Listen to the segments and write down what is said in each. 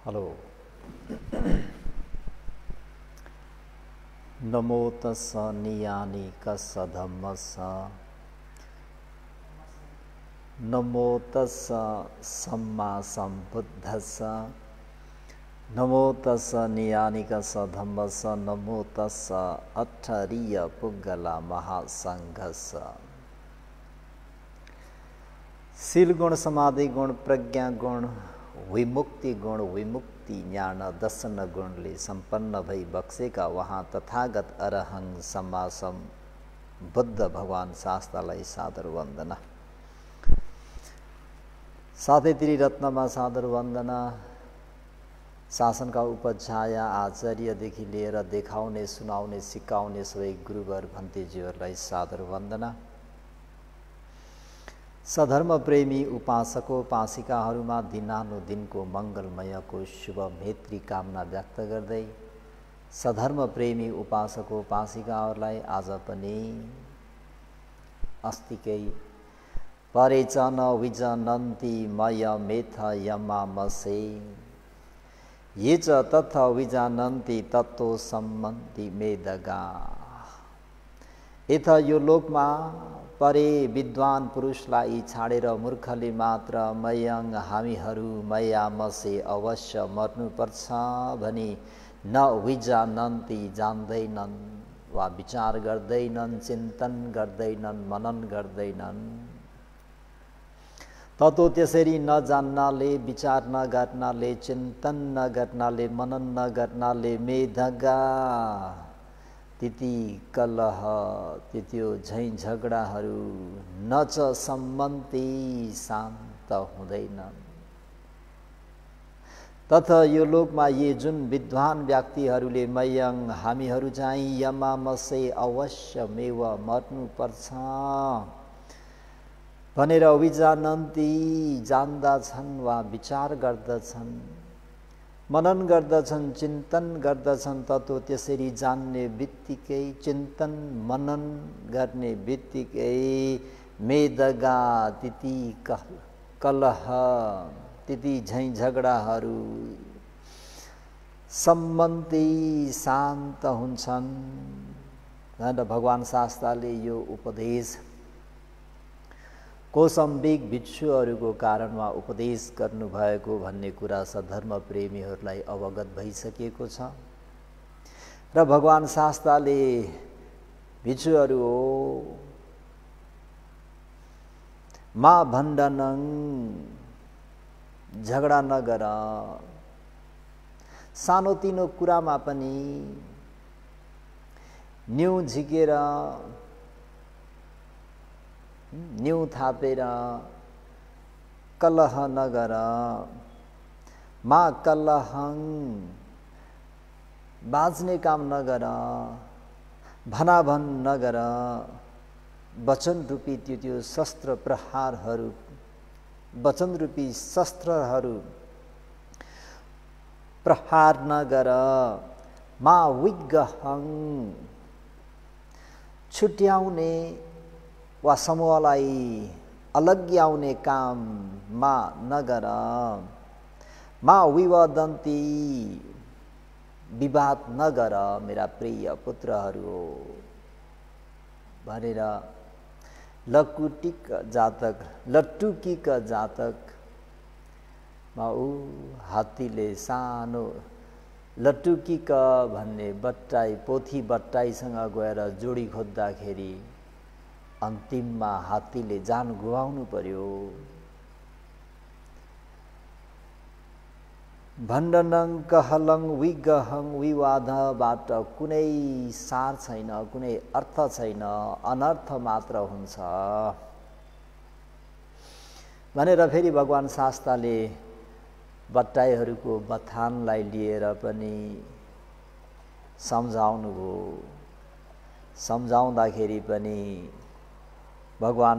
Hello. नमो तस्स नियानिकस्स धम्मस्स नमो तस्स सम्मा सम्बुद्धस्स नमो तस्स नियानिकस्स धम्मस्स नमो तस्स अट्ठरीय पुग्गला महासंघस्स। शील गुण, समाधि गुण, प्रज्ञा गुण, विमुक्ति गुण, विमुक्ति ज्ञान दर्शन गुणले संपन्न भई बक्सेका वहाँ तथागत अरहं सम्मा बुद्ध भगवान शास्त्रलाई सादर वन्दना। साथै त्रिरत्नमा सादर वन्दना। शासनका उपछाया आचार्यदेखि लिएर देखाउने, सुनाउने, सिकाउने सबै गुरुवर भन्तेज्यूहरूलाई सादर वन्दना। सधर्म प्रेमी उपासकोपासिकाहरूमा दिनानुदिनको मङ्गलमयको शुभ मैत्री कामना व्यक्त गर्दै सधर्म प्रेमी उपासकोपासिकाहरूलाई आज पनि अस्तिकै परेचन विजनन्ति मय मेथ यमामसे ये च तथ विजानन्ति तत्तो सम्मन्ति मेदगा। यथ यो लोकमा परे विद्वान पुरुषलाई छाडेर मूर्खले मात्र मयङ हामीहरू मयामसे अवश्य मर्नुपर्छ भनी न विजानन्ति जान्दैनन् वा विचार गर्दैनन्, चिन्तन गर्दैनन्, मनन गर्दैनन्। ततो त्यसरी नजान्नाले, विचार नगर्नाले, चिन्तन नगर्नाले, मनन नगर्नाले मेधगा तिती कलह तित्यो झैँ झगडाहरू न च सम्मन्ति शान्त हुँदैनन्। तथा यो लोकमा ये जुन विद्वान व्यक्तिहरूले मयङ हामीहरू चाहिँ यमामसे अवश्यमेव मर्नुपर्छ भनेर विजानन्ति जान्दछन् वा विचार गर्दछन्, मनन गर्दछन्, चिन्तन गर्दछन्। ततो त्यसरी जान्ने बित्तिकै, चिन्तन मनन गर्ने बित्तिकै मेदगा तिती कलह तिती झैँ झगडाहरू सम्मन्ति शान्त हुन्छन् भनेर भगवान शास्त्रले यो उपदेश कौसम्बिक भिक्षुहरूको कारणमा उपदेश गर्नुभएको भन्ने कुरा सधर्म प्रेमीहरूलाई अवगत भइसकेको छ। र भगवान शास्त्रले भिक्षुहरू हो मा भण्डनङ झगडा नगर, सानोतिनो कुरामा पनि न्यु झिकेर न्यु थापेर कलह नगर, मा कलहङ बाँच्ने काम नगर, भनाभन नगर, वचन रूपी त्यो शस्त्र प्रहारहरू, वचन रूपी शस्त्रहरू प्रहार नगर, मा विग्गहङ छुट्याउने वा समूहलाई अलग्याउने काममा नगर, मा विवादन्ती विवाद नगर मेरा प्रिय पुत्रहरू भनेर लकुटिक जातक, लट्टुकीक जातकमा ऊ हात्तीले सानो लट्टुकीक भन्ने बट्टाई, पोथी बट्टाईसँग गएर जोडी खोज्दाखेरि अन्तिममा हात्तीले जान गुमाउनु पर्यो। भण्डनङ कहलङ विगहङ विवादबाट कुनै सार छैन, कुनै अर्थ छैन, अनर्थ मात्र हुन्छ भनेर फेरि भगवान शास्त्रले बट्टाईहरूको बथानलाई लिएर पनि सम्झाउनुभयो। सम्झाउँदाखेरि पनि भगवान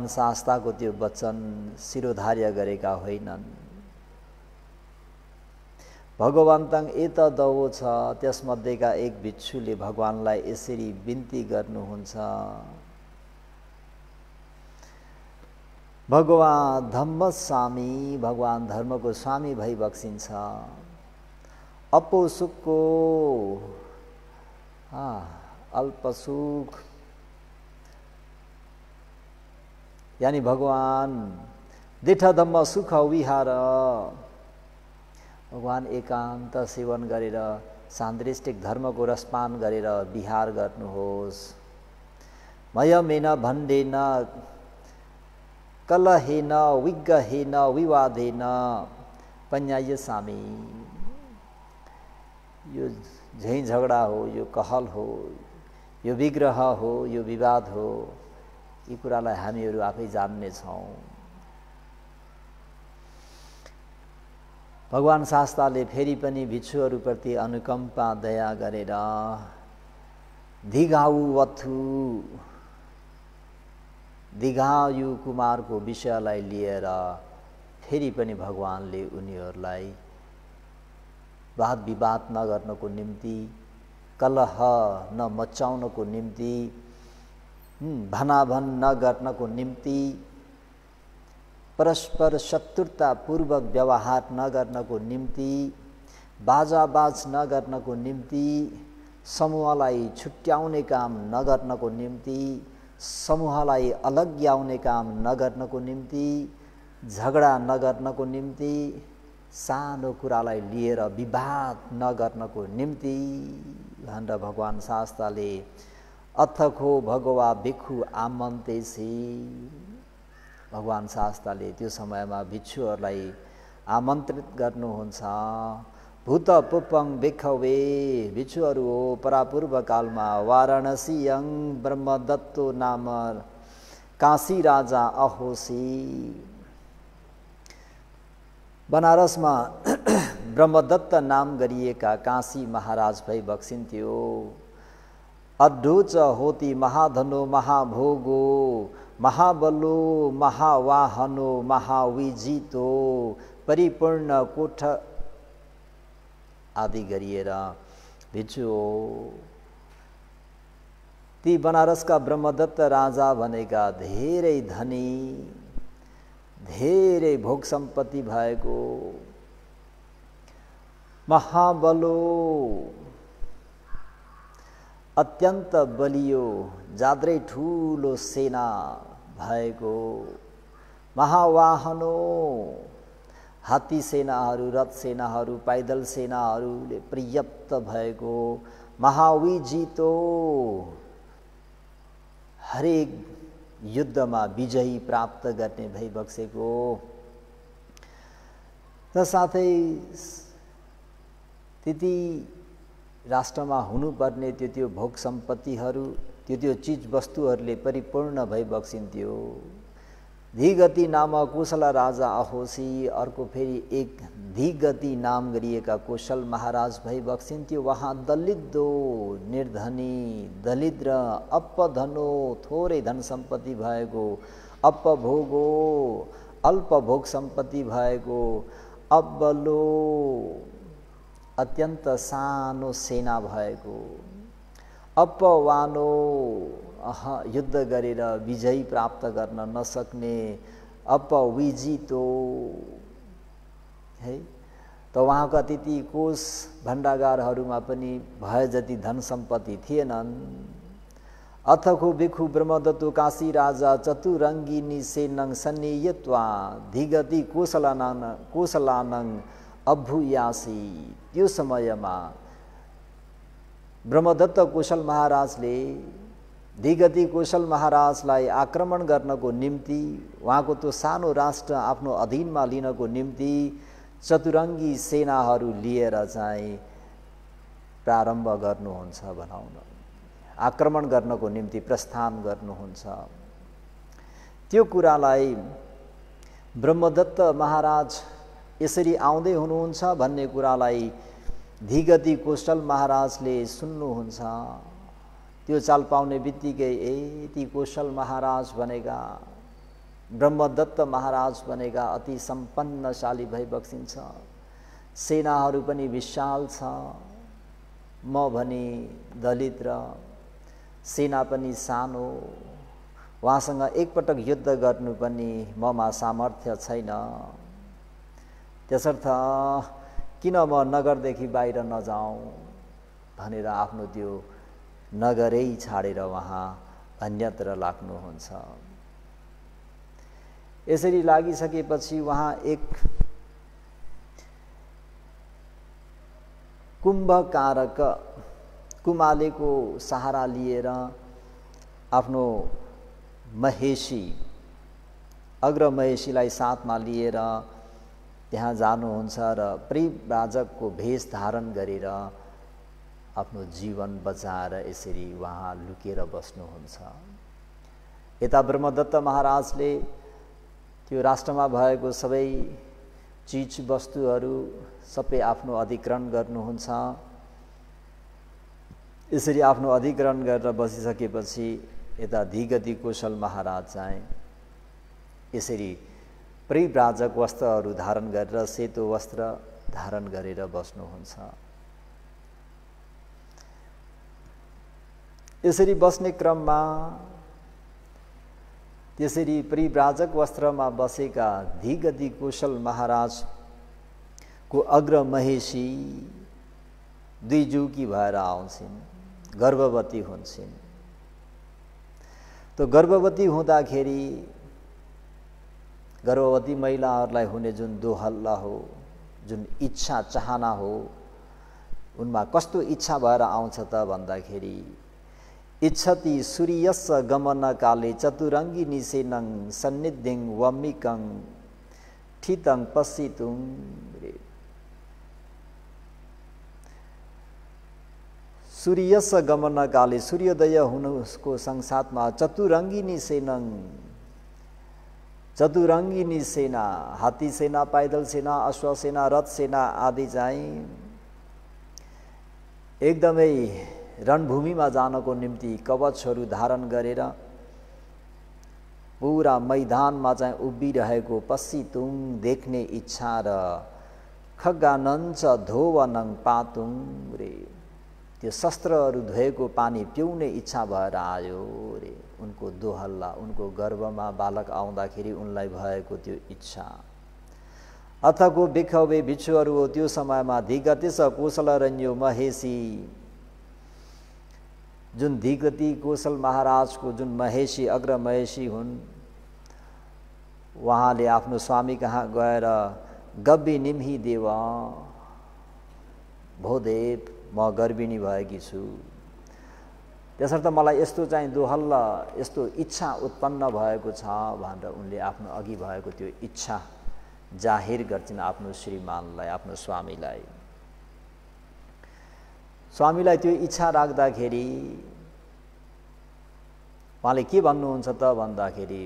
शास्त्रको त्यो वचन शिरोधार्य गरेका होइनन्। भगवन्तङ एतदवो छ, त्यसमध्येका एक भिक्षुले भगवानलाई यसरी बिन्ती गर्नुहुन्छ, भगवान धम्म स्वामी, भगवान धर्मको स्वामी भई बक्सिन्छ। अपो सुखको अल्प सुख, यानी भगवान दिठ धम्म सुख विहार, भगवान एकान्त सेवन गरेर सान्द्रिष्टिक धर्मको रसपान गरेर विहार गर्नुहोस्। मयमेन भन्डेन कलहेन विज्ञहेन विवादेन पन्याय सामी। यो झैँ झगडा हो, यो कहल हो, यो विग्रह हो, यो विवाद हो, यी कुरालाई हामीहरू आफै जान्नेछौँ। भगवान शास्ताले फेरि पनि भिक्षुहरूप्रति अनुकम्पा दया गरेर दीघायुवथु, दीघायु कुमारको विषयलाई लिएर फेरि पनि भगवानले उनीहरूलाई वाद विवाद नगर्नको निम्ति, कलह नमचाउनको निम्ति, भनाभन नगर्नको निम्ति, परस्पर शत्रुतापूर्वक व्यवहार नगर्नको निम्ति, बाजाबाज नगर्नको निम्ति, समूहलाई छुट्याउने काम नगर्नको निम्ति, समूहलाई अलग्याउने काम नगर्नको निम्ति, झगडा नगर्नको निम्ति, सानो कुरालाई लिएर विवाद नगर्नको निम्ति भनेर भगवान शास्ताले अथखो भगवा भिक्षु आमन्तेसी, भगवान शास्ताले त्यो समयमा भिक्षुहरूलाई आमन्त्रित गर्नुहुन्छ। भूत पुपङ भिक्षवे, भिक्षुहरू हो परापूर्व कालमा वाराणसीयङ ब्रह्मदत्तो नाम काशी राजा अहोसी, बनारसमा ब्रह्मदत्त नाम गरिएका काशी महाराज भई बक्सिन्थ्यो। अद्भुत होती महाधनो महाभोगो, महाबलो महावाहनो महाविजितो, परिपूर्ण कोठ आदि गरिएर भिक्षु हो। ती बनारसका ब्रह्मदत्त राजा भनेका धेरै धनी, धेरै भोग सम्पत्ति भएको, महाबलो अत्यन्त बलियो जात्रै ठुलो सेना भएको, महावाहनो हात्ती सेनाहरू, रथ सेनाहरू, पैदल सेनाहरूले पर्याप्त भएको, महाविजितो हरेक युद्धमा विजयी प्राप्त गर्ने भई बक्सेको, र साथै त्यति राष्ट्रमा हुनुपर्ने त्यो भोग सम्पत्तिहरू, त्यो चिज वस्तुहरूले परिपूर्ण भई बक्सिन्थ्यो। धीगति नाम कुशल राजा अहोसी, अर्को फेरि एक धीगति नाम गरिएका कुशल महाराज भई बक्सिन्थ्यो। वहाँ दलिद्दो निर्धनी, दलिद्र, अपधनो थोरै धन सम्पत्ति भएको, अपभोगो अल्प भोग सम्पत्ति भएको, अब्बलो अत्यन्त सानो सेना भएको, अपवानो युद्ध गरेर विजय प्राप्त गर्न नसक्ने, अपविजितो है। त उहाँका त्यति कोष भण्डागारहरूमा पनि भए जति धन सम्पत्ति थिएनन्। अथखो भिक्षु ब्रह्मदत्तो काशी राजा चतुरङ्गिनी सेनङ सन्नियत्वा धिगति कोसलानङ अभुयासी। त्यो समयमा ब्रह्मदत्त कुशल महाराजले दिगती कुशल महाराजलाई आक्रमण गर्नको निम्ति, उहाँको त्यो सानो राष्ट्र आफ्नो अधीनमा लिनको निम्ति चतुरङ्गी सेनाहरू लिएर चाहिँ प्रारम्भ गर्नुहुन्छ भनौँ न, आक्रमण गर्नको निम्ति प्रस्थान गर्नुहुन्छ। त्यो कुरालाई ब्रह्मदत्त महाराज यसरी आउँदै हुनुहुन्छ भन्ने कुरालाई धिगती कुशल महाराजले सुन्नुहुन्छ। त्यो चाल पाउने बित्तिकै ती कुशल महाराज भनेका, ब्रह्मदत्त महाराज भनेका अति सम्पन्नशाली भई बक्सिन्छ। सेनाहरू पनि विशाल छ, म भने दलित र सेना पनि सानो, उहाँसँग एकपटक युद्ध गर्नु पनि ममा सामर्थ्य छैन, त्यसर्थ किन म नगरदेखि बाहिर नजाउँ भनेर आफ्नो त्यो नगरै छाडेर उहाँ अन्यत्र लाग्नुहुन्छ। यसरी लागिसकेपछि उहाँ एक कुम्भकारक कुमालेको सहारा लिएर आफ्नो महेशी अग्रमहेशीलाई साथमा लिएर त्यहाँ जानुहुन्छ र परिव्राजकको भेष धारण गरेर आफ्नो जीवन बचाएर यसरी उहाँ लुकेर बस्नुहुन्छ। यता ब्रह्मदत्त महाराजले त्यो राष्ट्रमा भएको सबै चीज वस्तुहरू सबै आफ्नो अधिग्रहण गर्नुहुन्छ। यसरी आफ्नो अधिग्रहण गरेर बसिसकेपछि यता धिगति कुशल महाराज चाहिँ यसरी परिव्राजक वस्त्रहरू धारण गरेर सेतो वस्त्र धारण गरेर बस्नुहुन्छ। यसरी बस्ने क्रममा त्यसरी परिव्राजक वस्त्रमा बसेका धिगति कुशल महाराजको अग्रमहेशी द्विजुकी भएर आउँछिन्, गर्भवती हुन्छन्। तो गर्भवती हुँदाखेरि गर्भवती महिलाहरूलाई हुने जुन दोहल्ला हो, जुन इच्छा चाहना हो, उनमा कस्तो इच्छा भएर आउँछ त भन्दाखेरि इच्छति सूर्यस्य गमन काले चतुरङ्गी निसेनं सन्निधिं वम्मिकं ठितं पश्यितुं। सूर्यस्य गमन काले सूर्योदय हुनुको सँगसाथमा चतुरङ्गिनी सेनं, चतुरङ्गिनी सेना, हात्ती सेना, पैदल सेना, अश्व सेना, रथ सेना आदि चाहिँ एकदमै रणभूमिमा जानको निम्ति कवचहरू धारण गरेर पुरा मैदानमा चाहिँ उभिरहेको पश्यितुं देख्ने इच्छा र खगानञ्च धोवनं पातुं रे, त्यो शस्त्रहरू धोएको पानी पिउने इच्छा भएर आयो रे। उनको दोहल्ला, उनको गर्भमा बालक आउँदाखेरि उनलाई भएको त्यो इच्छा। अथको बिखवे भिक्षुहरू हो त्यो समयमा धिगतिस कुशलरन्यो महेशी, जुन धिगति कुशल महाराजको जुन महेशी अग्रमहेशी हुन्, उहाँले आफ्नो स्वामी कहाँ गएर गब्बी निम्ही देव भोदेव म गर्भिणी भएकी छु, त्यसर्थ मलाई यस्तो चाहिँ दोहल्ला, यस्तो इच्छा उत्पन्न भएको छ भनेर उनले आफ्नो अघि भएको त्यो इच्छा जाहिर गर्छिन् आफ्नो श्रीमानलाई, आफ्नो स्वामीलाई। स्वामीलाई त्यो इच्छा राख्दाखेरि उहाँले के भन्नुहुन्छ त भन्दाखेरि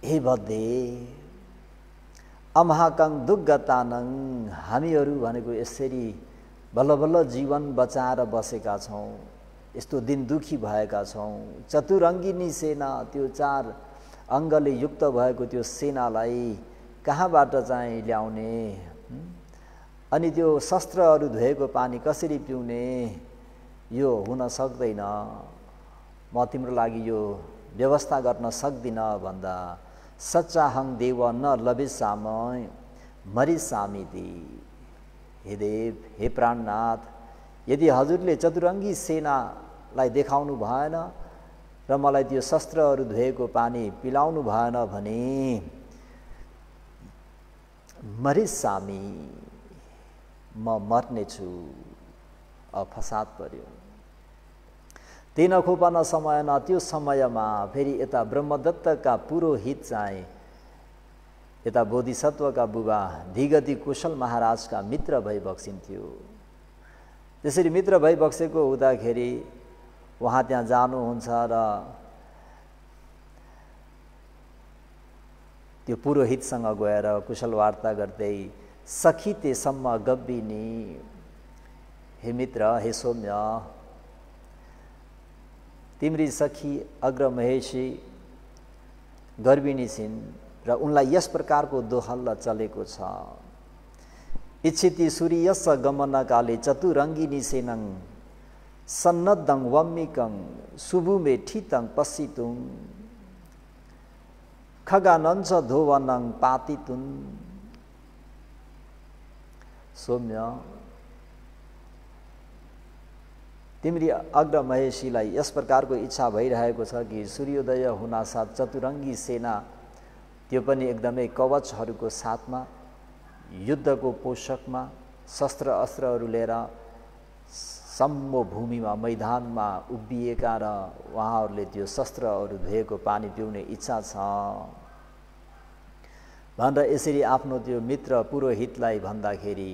हे बद्धे अमहाकं दुग्गतानं, हामीहरू भनेको यसरी बल्ल बल्ल जीवन बचाएर बसेका छौँ, यस्तो दिन दुखी भएका छौँ। चतुरङ्गिनी सेना, त्यो चार अङ्गले युक्त भएको त्यो सेनालाई कहाँबाट चाहिँ ल्याउने, अनि त्यो शस्त्रहरू धोएको पानी कसरी पिउने, यो हुन सक्दैन, म तिम्रो लागि यो व्यवस्था गर्न सक्दिनँ भन्दा सच्चाहं देव न लभिसाम मरिसामी दि। हे देव, हे प्राणनाथ, यदि हजुरले चतुरङ्गी सेनालाई देखाउनु भएन र मलाई त्यो शस्त्रहरू धोएको पानी पिलाउनु भएन भने मरिसामी, म मर्नेछु। फसाद पर्यो। तेन खोपन समय न, त्यो समयमा फेरि यता ब्रह्मदत्तका पुरोहित चाहिँ यता बोधिसत्वका बुबा धिगति कुशल महाराजका मित्र भई बक्सिन्थ्यो। त्यसरी मित्र भई बक्सेको हुँदाखेरि उहाँ त्यहाँ जानुहुन्छ र त्यो पुरोहितसँग गएर कुशल वार्ता गर्दै सखी तेसम्म गब्बिनी, हे मित्र, हे सौम्य, तिम्री सखी अग्रमहेशी गर्भिणी छिन् र उनलाई यस प्रकारको दोहल्ला चलेको छ। इच्छिति सूर्यस्य गमन काले चतुरङ्गिनी सेनं सन्नद्धं वम्मिकं सुबुमे ठितं पसितुं खगानञ्च धोवनं पातितुन्। सौम्य, तिम्री अग्रमहेशीलाई यस प्रकारको इच्छा भइरहेको छ कि सूर्योदय हुनासाथ चतुरङ्गी सेना, त्यो पनि एकदमै कवचहरूको साथमा, युद्धको पोषकमा, शस्त्र अस्त्रहरू लिएर सम्मो भूमिमा मैदानमा उभिएका र उहाँहरूले त्यो शस्त्रहरू धोएको पानी पिउने इच्छा छ भनेर यसरी आफ्नो त्यो मित्र पुरोहितलाई भन्दाखेरि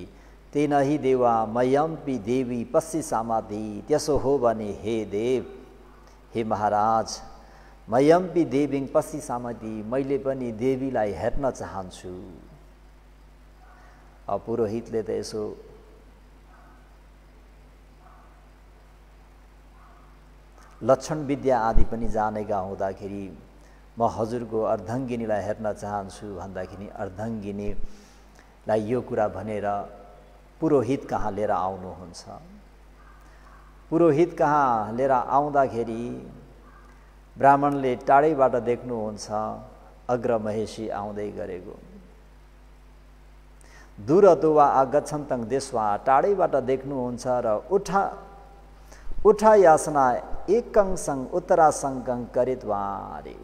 तेनहि देवा मयम्पि देवी पश्य समाधि। त्यसो हो भने हे देव, हे महाराज, मयम्पि देवीं पश्य समाधि, मैले पनि देवीलाई हेर्न चाहन्छु। पुरोहितले त यसो लक्षण विद्या आदि पनि जानेका हुँदाखेरि म हजुरको अर्धङ्गिनीलाई हेर्न चाहन्छु भन्दाखेरि अर्धङ्गिनीलाई यो कुरा भनेर पुरोहित कहाँ लिएर आउनुहुन्छ। पुरोहित कहाँ लिएर आउँदाखेरि ब्राह्मणले टाढैबाट देख्नुहुन्छ अग्रमहेशी आउँदै गरेको। दूरतो वा आगच्छन्तं देशवा, टाढैबाट देख्नुहुन्छ र उठा यासना एकं सं उत्तरासङ्गं करित्वारे।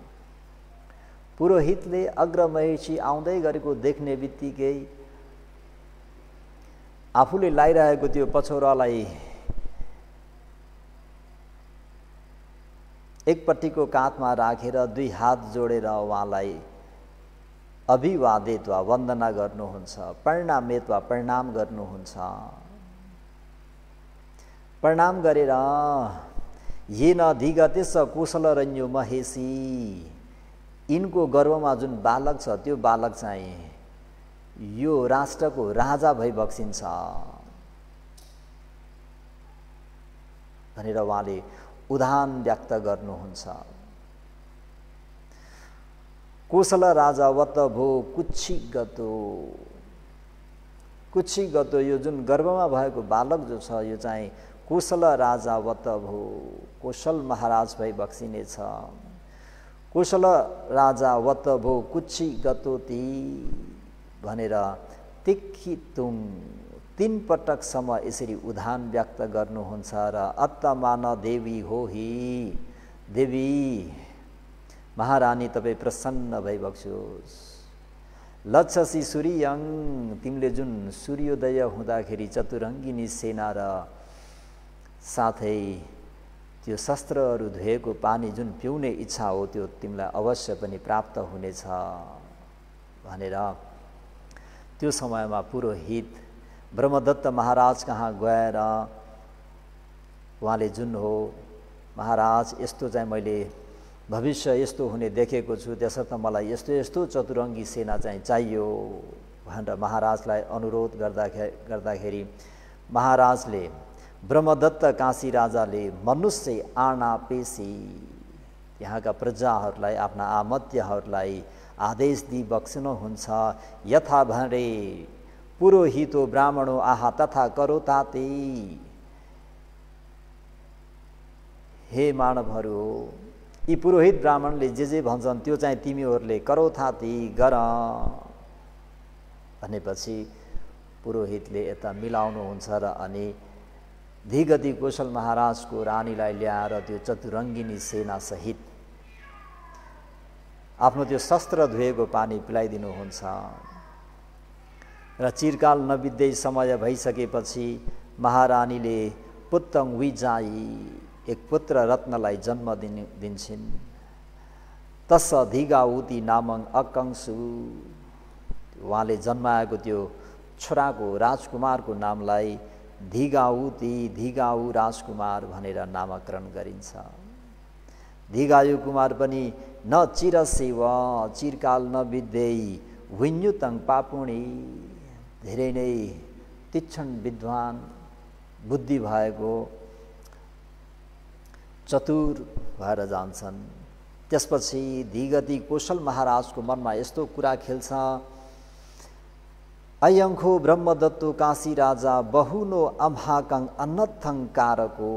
पुरोहितले अग्रमहेशी आउँदै गरेको देख्ने बित्तिकै आफूले लाइरहेको त्यो पछौरालाई एकपट्टिको काँधमा राखेर दुई हात जोडेर उहाँलाई अभिवादित्वा वन्दना गर्नुहुन्छ, प्रणामेत्वा प्रणाम गर्नुहुन्छ। प्रणाम गरेर येन धिगतेस कुशलरन्यो महेशी, यिनको गर्भमा जुन बालक छ त्यो बालक चाहिँ यो राष्ट्रको राजा भई बक्सिन्छ भनेर उहाँले उदान व्यक्त गर्नुहुन्छ। कोशल राजा वत भो कुक्षिगतो, कुक्षिगतो यो जुन गर्भमा भएको बालक जो छ यो चाहिँ कोशल राजा वत भो, कोशल महाराज भई बक्सिनेछ। कोशल राजा वत भो कुक्षिगतोति भनेर तिखितुङ तीन पटकसम्म यसरी उदान व्यक्त गर्नुहुन्छ र अत्तमान देवी हो हि, देवी महारानी तपाईँ प्रसन्न भइबक्स्योस्। लक्षसी सूर्यं, तिमीले जुन सूर्योदय हुँदाखेरि चतुरङ्गिनी सेना र साथै त्यो शस्त्रहरू धोएको पानी जुन पिउने इच्छा हो त्यो तिमीलाई अवश्य पनि प्राप्त हुनेछ भनेर त्यो समयमा पुरोहित ब्रह्मदत्त महाराज कहाँ गएर उहाँले जुन हो, महाराज यस्तो चाहिँ मैले भविष्य यस्तो हुने देखेको छु, त्यसर्थ मलाई यस्तो यस्तो चतुरङ्गी सेना चाहिँ चाहियो भनेर महाराजलाई अनुरोध गर्दाखेरि महाराजले ब्रह्मदत्त काशी राजाले मनुष्य आना पेशी यहाँका प्रजाहरूलाई, आफ्ना आमत्यहरूलाई आदेश दिई बक्सिनुहुन्छ। यथा भने पुरोहितो ब्राह्मणो आहा तथा करो ताते, हे मानवहरू, यी पुरोहित ब्राह्मणले जे भन्छन् त्यो चाहिँ तिमीहरूले करो थाती गर भनेपछि पुरोहितले यता मिलाउनुहुन्छ र अनि धिगति कौशल महाराजको रानीलाई ल्याएर त्यो चतुरङ्गिनी सेना सहित आफ्नो त्यो शस्त्र धोएको पानी पिलाइदिनुहुन्छ र चिरकाल नबित्दै समय भइसकेपछि महारानीले पुत्तङ विजाई एक पुत्र रत्नलाई जन्म दिन्छन्। तस धिगाउती नामङ अकंसु, उहाँले जन्माएको त्यो छोराको राजकुमारको नामलाई धिगाउती धिगाउ राजकुमार भनेर नामकरण गरिन्छ। धिगायु कुमार पनि न चिरसेव चिरकाल नबित्दै विन्युतङ पापुणी, धेरै नै तीक्ष्ण विद्वान बुद्धि भएको चतुर भएर जान्छन्। त्यसपछि धिगति कौशल महाराजको मनमा यस्तो कुरा खेल्छ, अयंखो ब्रह्मदत्तो काशी राजा बहुनो अभाकं अनर्थं कारको।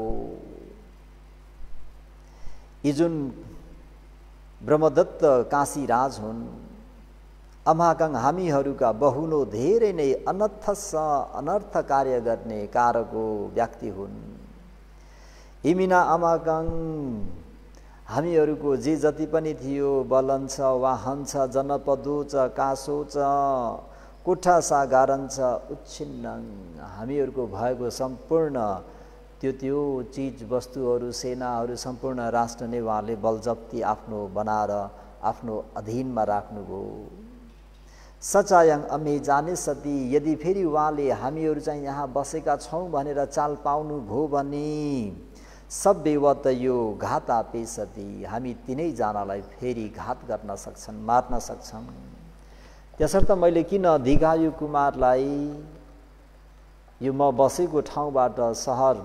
यी जुन ब्रह्मदत्त काशी राज हुन्, अभाकं हामीहरूका बहुनो धेरै नै अनर्थ कार्य गर्ने कारको व्यक्ति हुन्। इमिना अमाकं हामीहरूको जे जति पनि थियो, बलन छ, वाहन छ, जनपदो छ, कासो छ, कोठा सागारन छ, उच्छिन्नं हामीहरूको भएको सम्पूर्ण त्यो चीज वस्तुहरू, सेनाहरू सम्पूर्ण राष्ट्र नै उहाँले बलजप्ती आफ्नो बनाएर आफ्नो अधीनमा राख्नुभयो। सचायङ अमे जाने सती, यदि फेरि उहाँले हामीहरू चाहिँ यहाँ बसेका छौँ भनेर चाल पाउनुभयो भने सब्बेवत यो घात आपे सती, हामी तिनैजनालाई फेरि घात गर्न सक्छन्, मार्न सक्छन्। त्यसर्थ मैले किन दीर्घायु कुमारलाई यो म बसेको ठाउँबाट सहर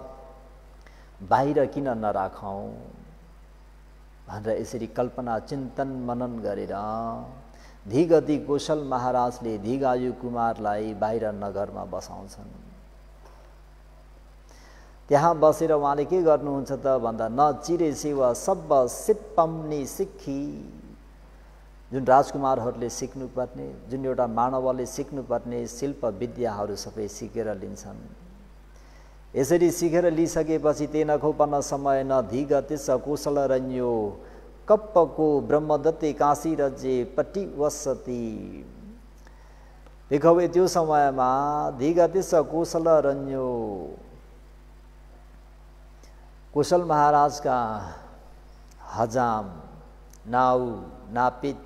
बाहिर किन नराखौँ भनेर यसरी कल्पना चिन्तन मनन गरेर धीगति कौशल महाराजले दीर्घायु कुमारलाई बाहिर नगरमा बसाउँछन्। त्यहाँ बसेर उहाँले के गर्नुहुन्छ त भन्दा न चिरे सेवा सब सिप्पम्नी सिक्खी, जुन राजकुमारहरूले सिक्नुपर्ने, जुन एउटा मानवले सिक्नुपर्ने शिल्प विद्याहरू सबै सिकेर लिन्छन्। यसरी सिकेर लिइसकेपछि तेन खोपन समय न धीगतिस कौशल रन्यो कप्पको ब्रह्मदत्ते काशी रजे पट्टी वसती। देखौ त्यो समयमा धीगतिस कौशल रन्यो, कौशल महाराजका हजाम, नाउ, नापित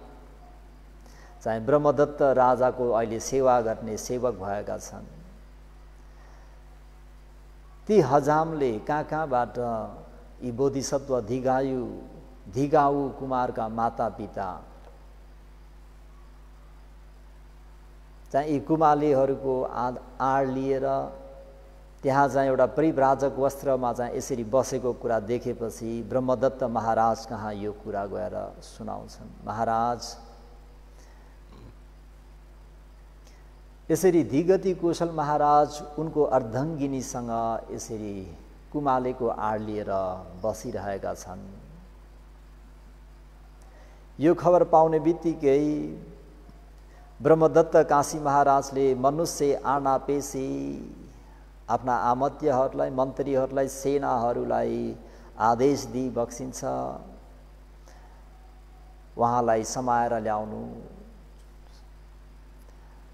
चाहिँ ब्रह्मदत्त राजाको अहिले सेवा गर्ने सेवक भएका छन्। ती हजामले कहाँबाट यी बोधिसत्व दीर्घायु कुमारका माता पिता चाहिँ यी कुमालीहरूको आड लिएर त्यहाँ चाहिँ एउटा परिव्राजक वस्त्रमा चाहिँ यसरी बसेको कुरा देखेपछि ब्रह्मदत्त महाराज कहाँ यो कुरा गएर सुनाउँछन्। महाराज, यसरी धीगति कौशल महाराज उनको अर्धङ्गिनीसँग यसरी कुमालेको आड लिएर बसिरहेका छन्। यो खबर पाउने बित्तिकै ब्रह्मदत्त काशी महाराजले मनुष्य आनापेसी आफ्ना आमत्यहरूलाई, मन्त्रीहरूलाई, सेनाहरूलाई आदेश दिई बक्सिन्छ उहाँलाई समाएर ल्याउनु।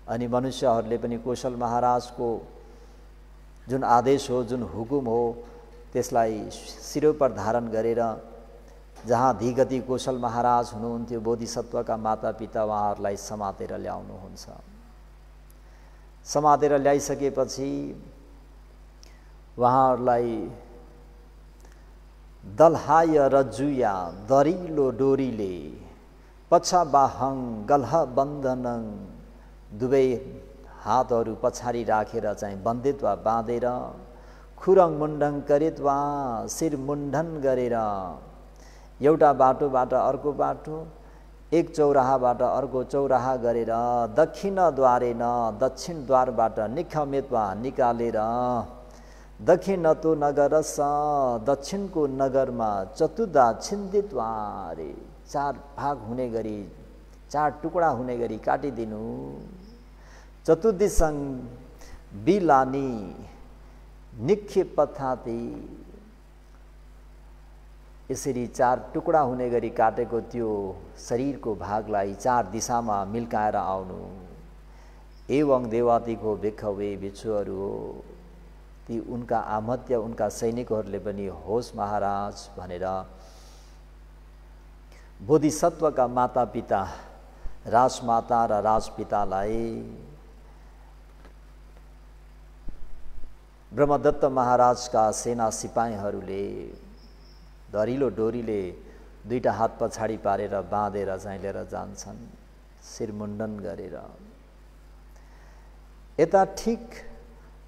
अनि मनुष्यहरूले पनि कौशल महाराजको जुन आदेश हो, जुन हुकुम हो, त्यसलाई शिरो पर धारण गरेर जहाँ धीगति कौशल महाराज हुनुहुन्थ्यो, बोधिसत्वका माता पिता उहाँहरूलाई समातेर ल्याउनुहुन्छ। समातेर ल्याइसकेपछि उहाँहरूलाई दलहाय रज्जुया दरिलो डोरीले पछाबाहङ गल्ह बन्धनङ, दुवै हातहरू पछाडि राखेर चाहिँ बन्दित्वा बाँधेर, खुरङ मुण्डन करित्वा शिर मुण्डन गरेर एउटा बाटोबाट अर्को बाटो, एक चौराहाबाट अर्को चौराहा गरेर दक्षिण द्वारेन दक्षिण द्वारबाट निखमेत्वा निकालेर दक्षिणतो नगरस दक्षिणको नगरमा चतुर्धा छिन्दित्वा रे चार भाग हुने गरी, चार टुक्रा हुने गरी काटिदिनु। चतुर्दिशङ बिलानी निक्षेपथाती, यसरी चार टुक्रा हुने गरी काटेको त्यो शरीरको भागलाई चार दिशामा मिल्काएर आउनु। एवं देवातीको भिखवे बिच्छुहरू हो, ती उनका आमत्य, उनका सैनिकहरूले पनि होस् महाराज भनेर बोधिसत्वका माता पिता, राजमाता र राजपितालाई ब्रह्मदत्त महाराजका सेना सिपाहीहरूले दरिलो डोरीले दुईटा हात पछाडि पारेर बाँधेर चाहिँ लिएर जान्छन्, शिरमुण्डन गरेर। यता ठिक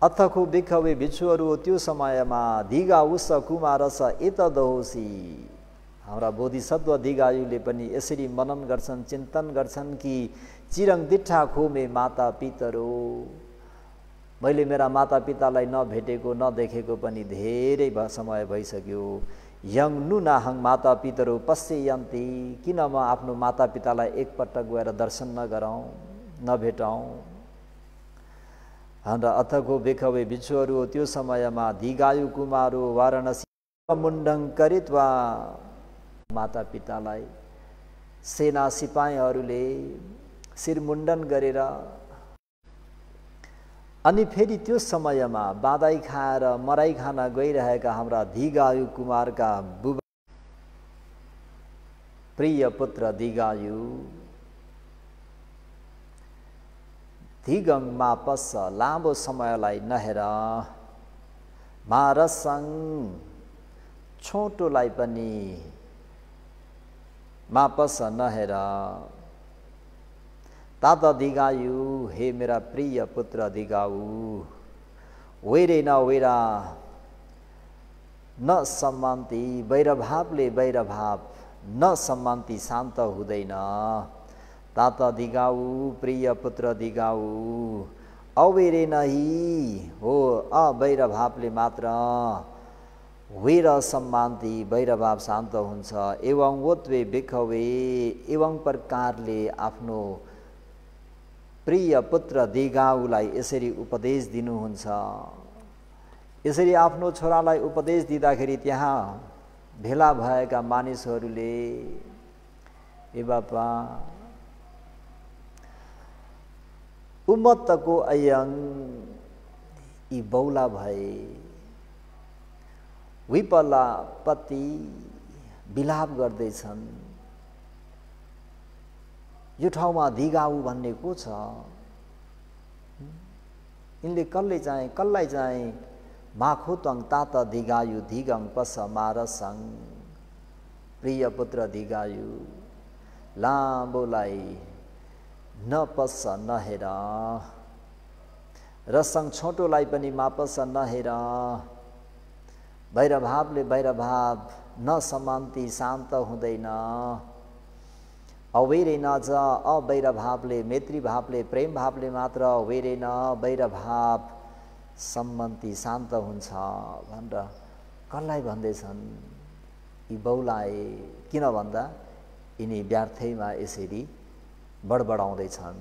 अथको बिखवे भिक्षुहरू त्यो समयमा दिगा उस कुमारस एतदहोसी, हाम्रा बोधिसत्व दीर्घायुले पनि यसरी मनन गर्छन्, चिन्तन गर्छन् कि चिरङ दिठा खोमे माता पितरो। मैले मेरा मातापितालाई नभेटेको नदेखेको पनि धेरै समय भइसक्यो। यङ नुनाहङ माता पितरो पश्यन्ति, किन म आफ्नो मातापितालाई एकपटक गएर दर्शन नगरौँ नभेटौँ भनेर अथको बेखवे बिच्छुहरू त्यो समयमा दीर्घायु कुमारो वाराणसी मुण्डन गरित्वा मातापितालाई सेना सिपाहीहरूले शिरमुण्डन गरेर अनि फेरि त्यो समयमा बाधाई खाएर मराई खान गइरहेका हाम्रा दीर्घायु कुमारका बुबा प्रिय पुत्र दीर्घायु दिगङमा पस्छ लामो समयलाई नहेर मारसङ छोटोलाई पनि मापस नहेर ताता दीर्घायु हे मेरा प्रिय पुत्र दीर्घायु वैरे न वैरा न सम्मान्ति वैरभावले वैरभाव न सम्मान्ति शान्त हुँदैन। ताता दीर्घायु प्रिय पुत्र दीर्घायु अवैरे नहि हो अवैरभावले मात्र वैर सम्मान्ति वैरभाव शान्त हुन्छ। एवं वोत्वे बेखवे एवं प्रकारले आफ्नो प्रिय पुत्र दीर्घायुलाई यसरी उपदेश दिनुहुन्छ। यसरी आफ्नो छोरालाई उपदेश दिँदाखेरि त्यहाँ भेला भएका मानिसहरूले ए बापा उम्मतको अयङ यी बौला भए विपला पति विलाप गर्दैछन्। यो ठाउँमा दीर्घायु भन्ने को छ? यिनले कसलाई चाहिँ माखोतङ तात दीर्घायु दिगङ पस मारसङ प्रिय पुत्र दीर्घायु लामोलाई नपस नहेर रसङ छोटोलाई पनि मापस नहेर वैरभावले वैरभाव न समान्ति शान्त हुँदैन। अवैरे न ज अवैरभावले मैत्री भावले प्रेम भावले मात्र अवैरे न वैरभाव सम्मन्ति शान्त हुन्छ भनेर कसलाई भन्दैछन्? यी बौलाए। किन भन्दा यिनी व्यर्थैमा यसरी बडबडाउँदैछन्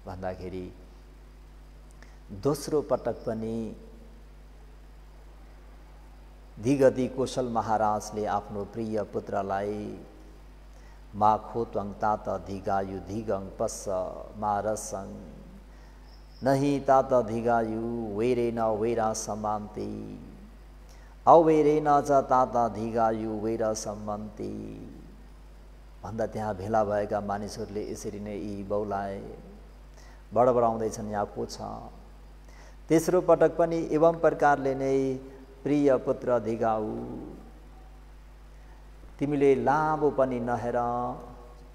भन्दाखेरि दोस्रो पटक पनि दिगदी कौशल महाराजले आफ्नो प्रिय पुत्रलाई माखोत्वङ तात दीर्घायु दिगङ पस्स मारसङ नहि तात दीर्घायु वैरे न वैरा सम्मान्ति अवैरे न च तात दीर्घायु वैरा सम्मान्ति भन्दा त्यहाँ भेला भएका मानिसहरूले यसरी नै यी बौलाए बडबडाउँदैछन्। यहाँ को छ? तेस्रो पटक पनि एवं प्रकारले नै प्रिय पुत्र दीर्घायु तिमीले लामो पनि नहेर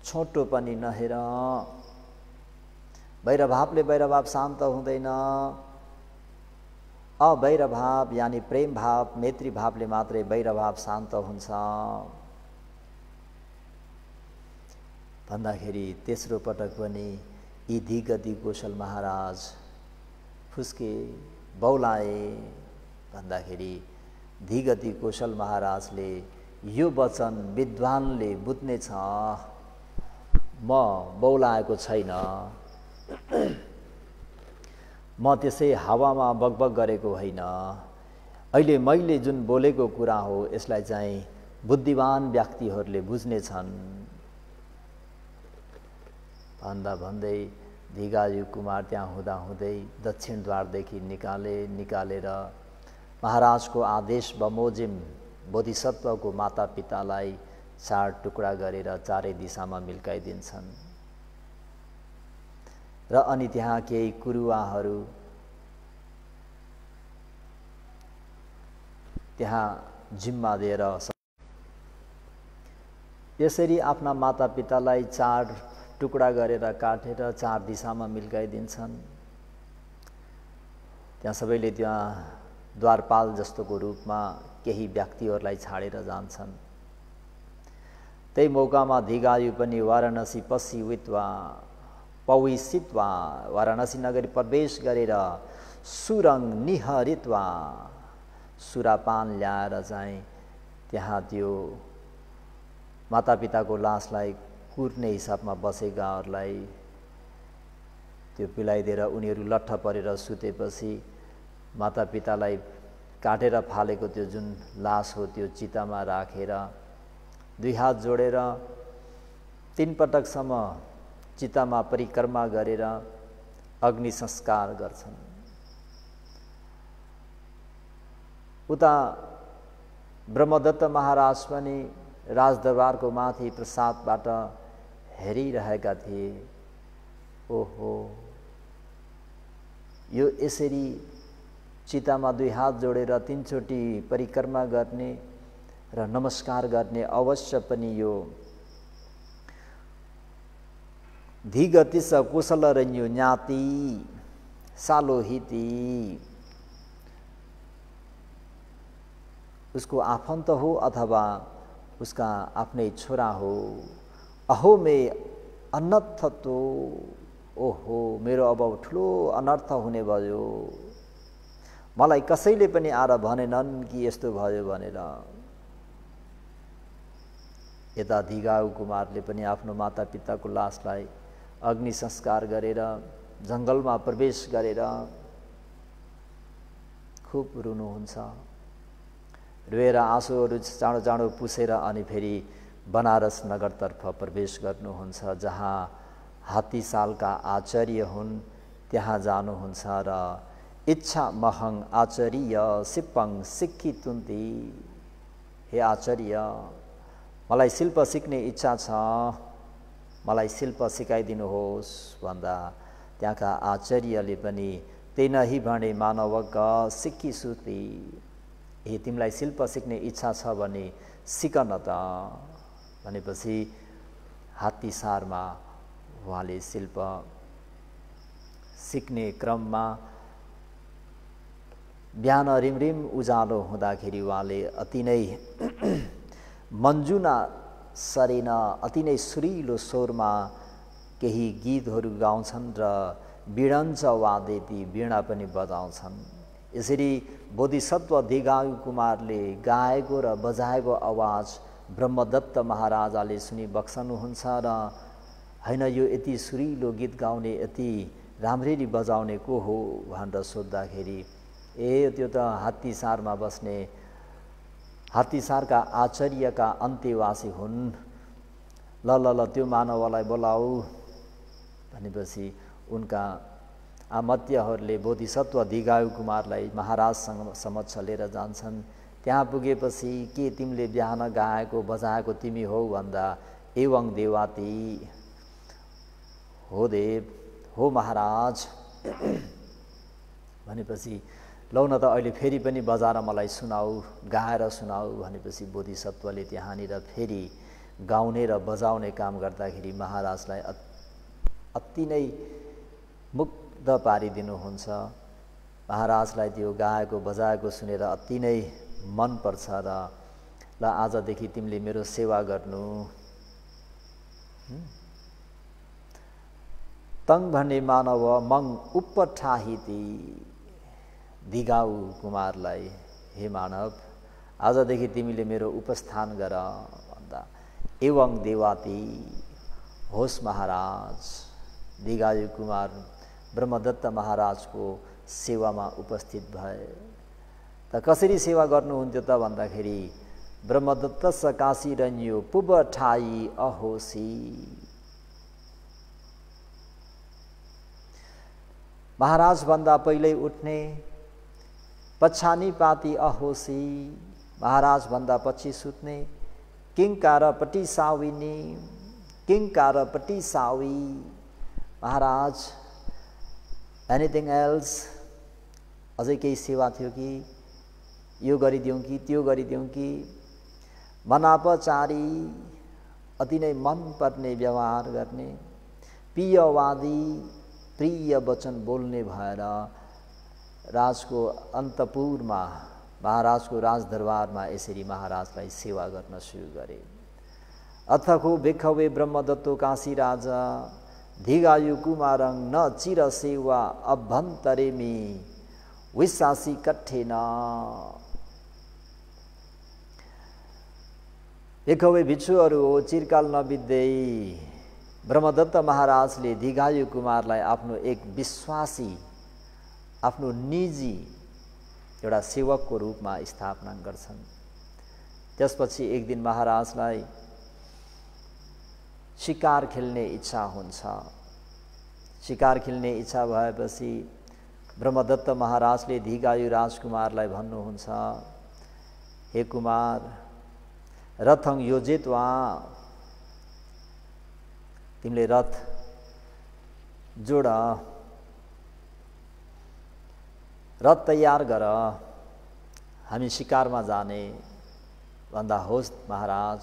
छोटो पनि नहेर वैरभावले वैरभाव शान्त हुँदैन। अवैरभाव यानि प्रेम भाव मैत्री भावले मात्रै वैरभाव शान्त हुन्छ भन्दाखेरि तेस्रो पटक पनि यी दिगदी कौशल महाराज फुस्के बौलाए भन्दाखेरि दिगदी कौशल महाराजले यो वचन विद्वानले बुझ्नेछ, म बौलाएको छैन, म त्यसै हावामा बगबग गरेको होइन। अहिले मैले जुन बोलेको कुरा हो यसलाई चाहिँ बुद्धिमान व्यक्तिहरूले बुझ्नेछन् भन्दा भन्दै दीर्घायु कुमार त्यहाँ हुँदै दक्षिणद्वारदेखि निकालेर महाराजको आदेश बमोजिम बोधिसत्वको माता पितालाई 4 टुक्रा गरेर चारै दिशामा मिल्काइदिन्छन् र अनि त्यहाँ केही कुरुवाहरू त्यहाँ जिम्मा दिएर यसरी आफ्ना माता पितालाई 4 टुक्रा गरेर काटेर 4 दिशामा मिल्काइदिन्छन्। त्यहाँ सबैले त्यहाँ द्वारपाल जस्तोको रूपमा केही व्यक्तिहरूलाई छाडेर जान्छन्। त्यही मौकामा दीर्घायु पनि वाराणसी पसी वित्वा पविसित्वा वाराणसी नगरी प्रवेश गरेर सुरङ निहरित्वा सुरापान ल्याएर चाहिँ त्यहाँ त्यो मातापिताको लासलाई कुर्ने हिसाबमा बसेकाहरूलाई त्यो पिलाइदिएर उनीहरू लट्ठ परेर सुतेपछि मातापितालाई काटेर फालेको त्यो जुन लास हो त्यो चितामा राखेर 2 हात जोडेर 3 पटकसम्म चितामा परिक्रमा गरेर अग्नि संस्कार गर्छन्। उता ब्रह्मदत्त महाराज पनि राजदरबारको माथि प्रसादबाट हेरिरहेका थिए। ओहो, यो यसरी चितामा 2 हात जोडेर 3 चोटि परिक्रमा गर्ने र नमस्कार गर्ने अवश्य पनि यो धिगति स कुशल रन्यो ज्ञाति सालोहिती उसको आफन्त हो अथवा उसका आफ्नै छोरा हो। अहो मे अनर्थ तो, ओहो मेरो अब ठुलो अनर्थ हुने भयो। मलाई कसैले पनि आएर भनेनन् कि यस्तो भयो भनेर। यता धिगाउ कुमारले पनि आफ्नो मातापिताको लासलाई अग्नि संस्कार गरेर जङ्गलमा प्रवेश गरेर खुब रुनुहुन्छ। रोएर आँसुहरू चाँडो चाँडो पुसेर अनि फेरि बनारस नगरतर्फ प्रवेश गर्नुहुन्छ, जहाँ हात्तीसालका आचार्य हुन् त्यहाँ जानुहुन्छ र इच्छा महङ आचार्य सिप्पङ सिक्की तुन्ती, हे आचार्य मलाई शिल्प सिक्ने इच्छा छ, मलाई शिल्प सिकाइदिनुहोस् भन्दा त्यहाँका आचार्यले पनि तेनही भने मानवक सिक्की सुती, हे तिमीलाई शिल्प सिक्ने इच्छा छ भने सिक न त भनेपछि हात्तीसारमा उहाँले शिल्प सिक्ने क्रममा बिहान रिमरिम उज्यालो हुँदाखेरि उहाँले अति नै मन्जुना सरेन अति नै सुरिलो स्वरमा केही गीतहरू गाउँछन् र वीणञ्च वादेती वीणा पनि बजाउँछन्। यसरी बोधिसत्व धिगाउ कुमारले गाएको र बजाएको आवाज ब्रह्मदत्त महाराजाले सुनि बक्सनुहुन्छ र हैन यो यति सुरिलो गीत गाउने यति राम्ररी बजाउने को हो भनेर सोद्धाखेरि ए त्यो त हात्तीसारमा बस्ने हात्तीसारका आचार्यका अन्त्यवासी हुन्, ल ल ल त्यो मानवलाई बोलाऊ भनेपछि उनका आमत्यहरूले बोधिसत्व धिगाउ कुमारलाई महाराज समक्ष लिएर जान्छन्। त्यहाँ पुगेपछि के तिमीले बिहान गाएको बजाएको तिमी हो भन्दा एवं देवाती, हो देव हो महाराज भनेपछि लौ न त अहिले फेरि पनि बजाएर मलाई सुनाऊ, गाएर सुनाऊ भनेपछि बोधिसत्वले त्यहाँनिर फेरि गाउने र बजाउने काम गर्दाखेरि महाराजलाई अति नै मुग्ध पारिदिनुहुन्छ। महाराजलाई त्यो गाएको बजाएको सुनेर अति नै मन पर्छ र ल आजदेखि तिमीले मेरो सेवा गर्नु। तङ भन्ने मानव मङ उपठाहिती, धिगाउ कुमारलाई हे मानव आजदेखि तिमीले मेरो उपस्थान गर भन्दा एवं देवाती, होस् महाराज। धिगाउ कुमार ब्रह्मदत्त महाराजको सेवामा उपस्थित भए। त कसरी सेवा गर्नुहुन्थ्यो त भन्दाखेरि ब्रह्मदत्त स काशी रन्यो पुब ठाई अहोसी, महाराज भन्दा पहिल्यै उठ्ने, पछानी पाती अहोसी महाराज भन्दा पछि सुत्ने, किङ्कार पटी साविनी किङ्कार पटी सावी महाराज एनिथिङ एल्स, अझै केही सेवा थियो कि यो गरिदिउँ कि त्यो गरिदिउँ कि। मनापचारी अति नै मन पर्ने व्यवहार गर्ने, प्रियवादी प्रिय वचन बोल्ने भएर राजको अन्तपुरमा महाराजको राजदरबारमा यसरी महाराजलाई सेवा गर्न सुरु गरे। अथको भिखवे ब्रह्मदत्तो काशी राजा धिगायु कुमारं न चिर सेवा अभ्यन्तरेमी विश्वासी कट्ठेन। देखौवे भिक्षुहरू हो, चिरकाल नबित्दै ब्रह्मदत्त महाराजले धिगायु कुमारलाई आफ्नो एक विश्वासी, आफ्नो निजी एउटा सेवकको रूपमा स्थापना गर्छन्। त्यसपछि एक दिन महाराजलाई शिकार खेल्ने इच्छा हुन्छ। शिकार खेल्ने इच्छा भएपछि ब्रह्मदत्त महाराजले धिगायु राजकुमारलाई भन्नुहुन्छ, हे कुमार, रथं योजित्वा, तिमीले रथ जोड, रथ तयार गर, हामी शिकारमा जाने। भन्दा होस् महाराज।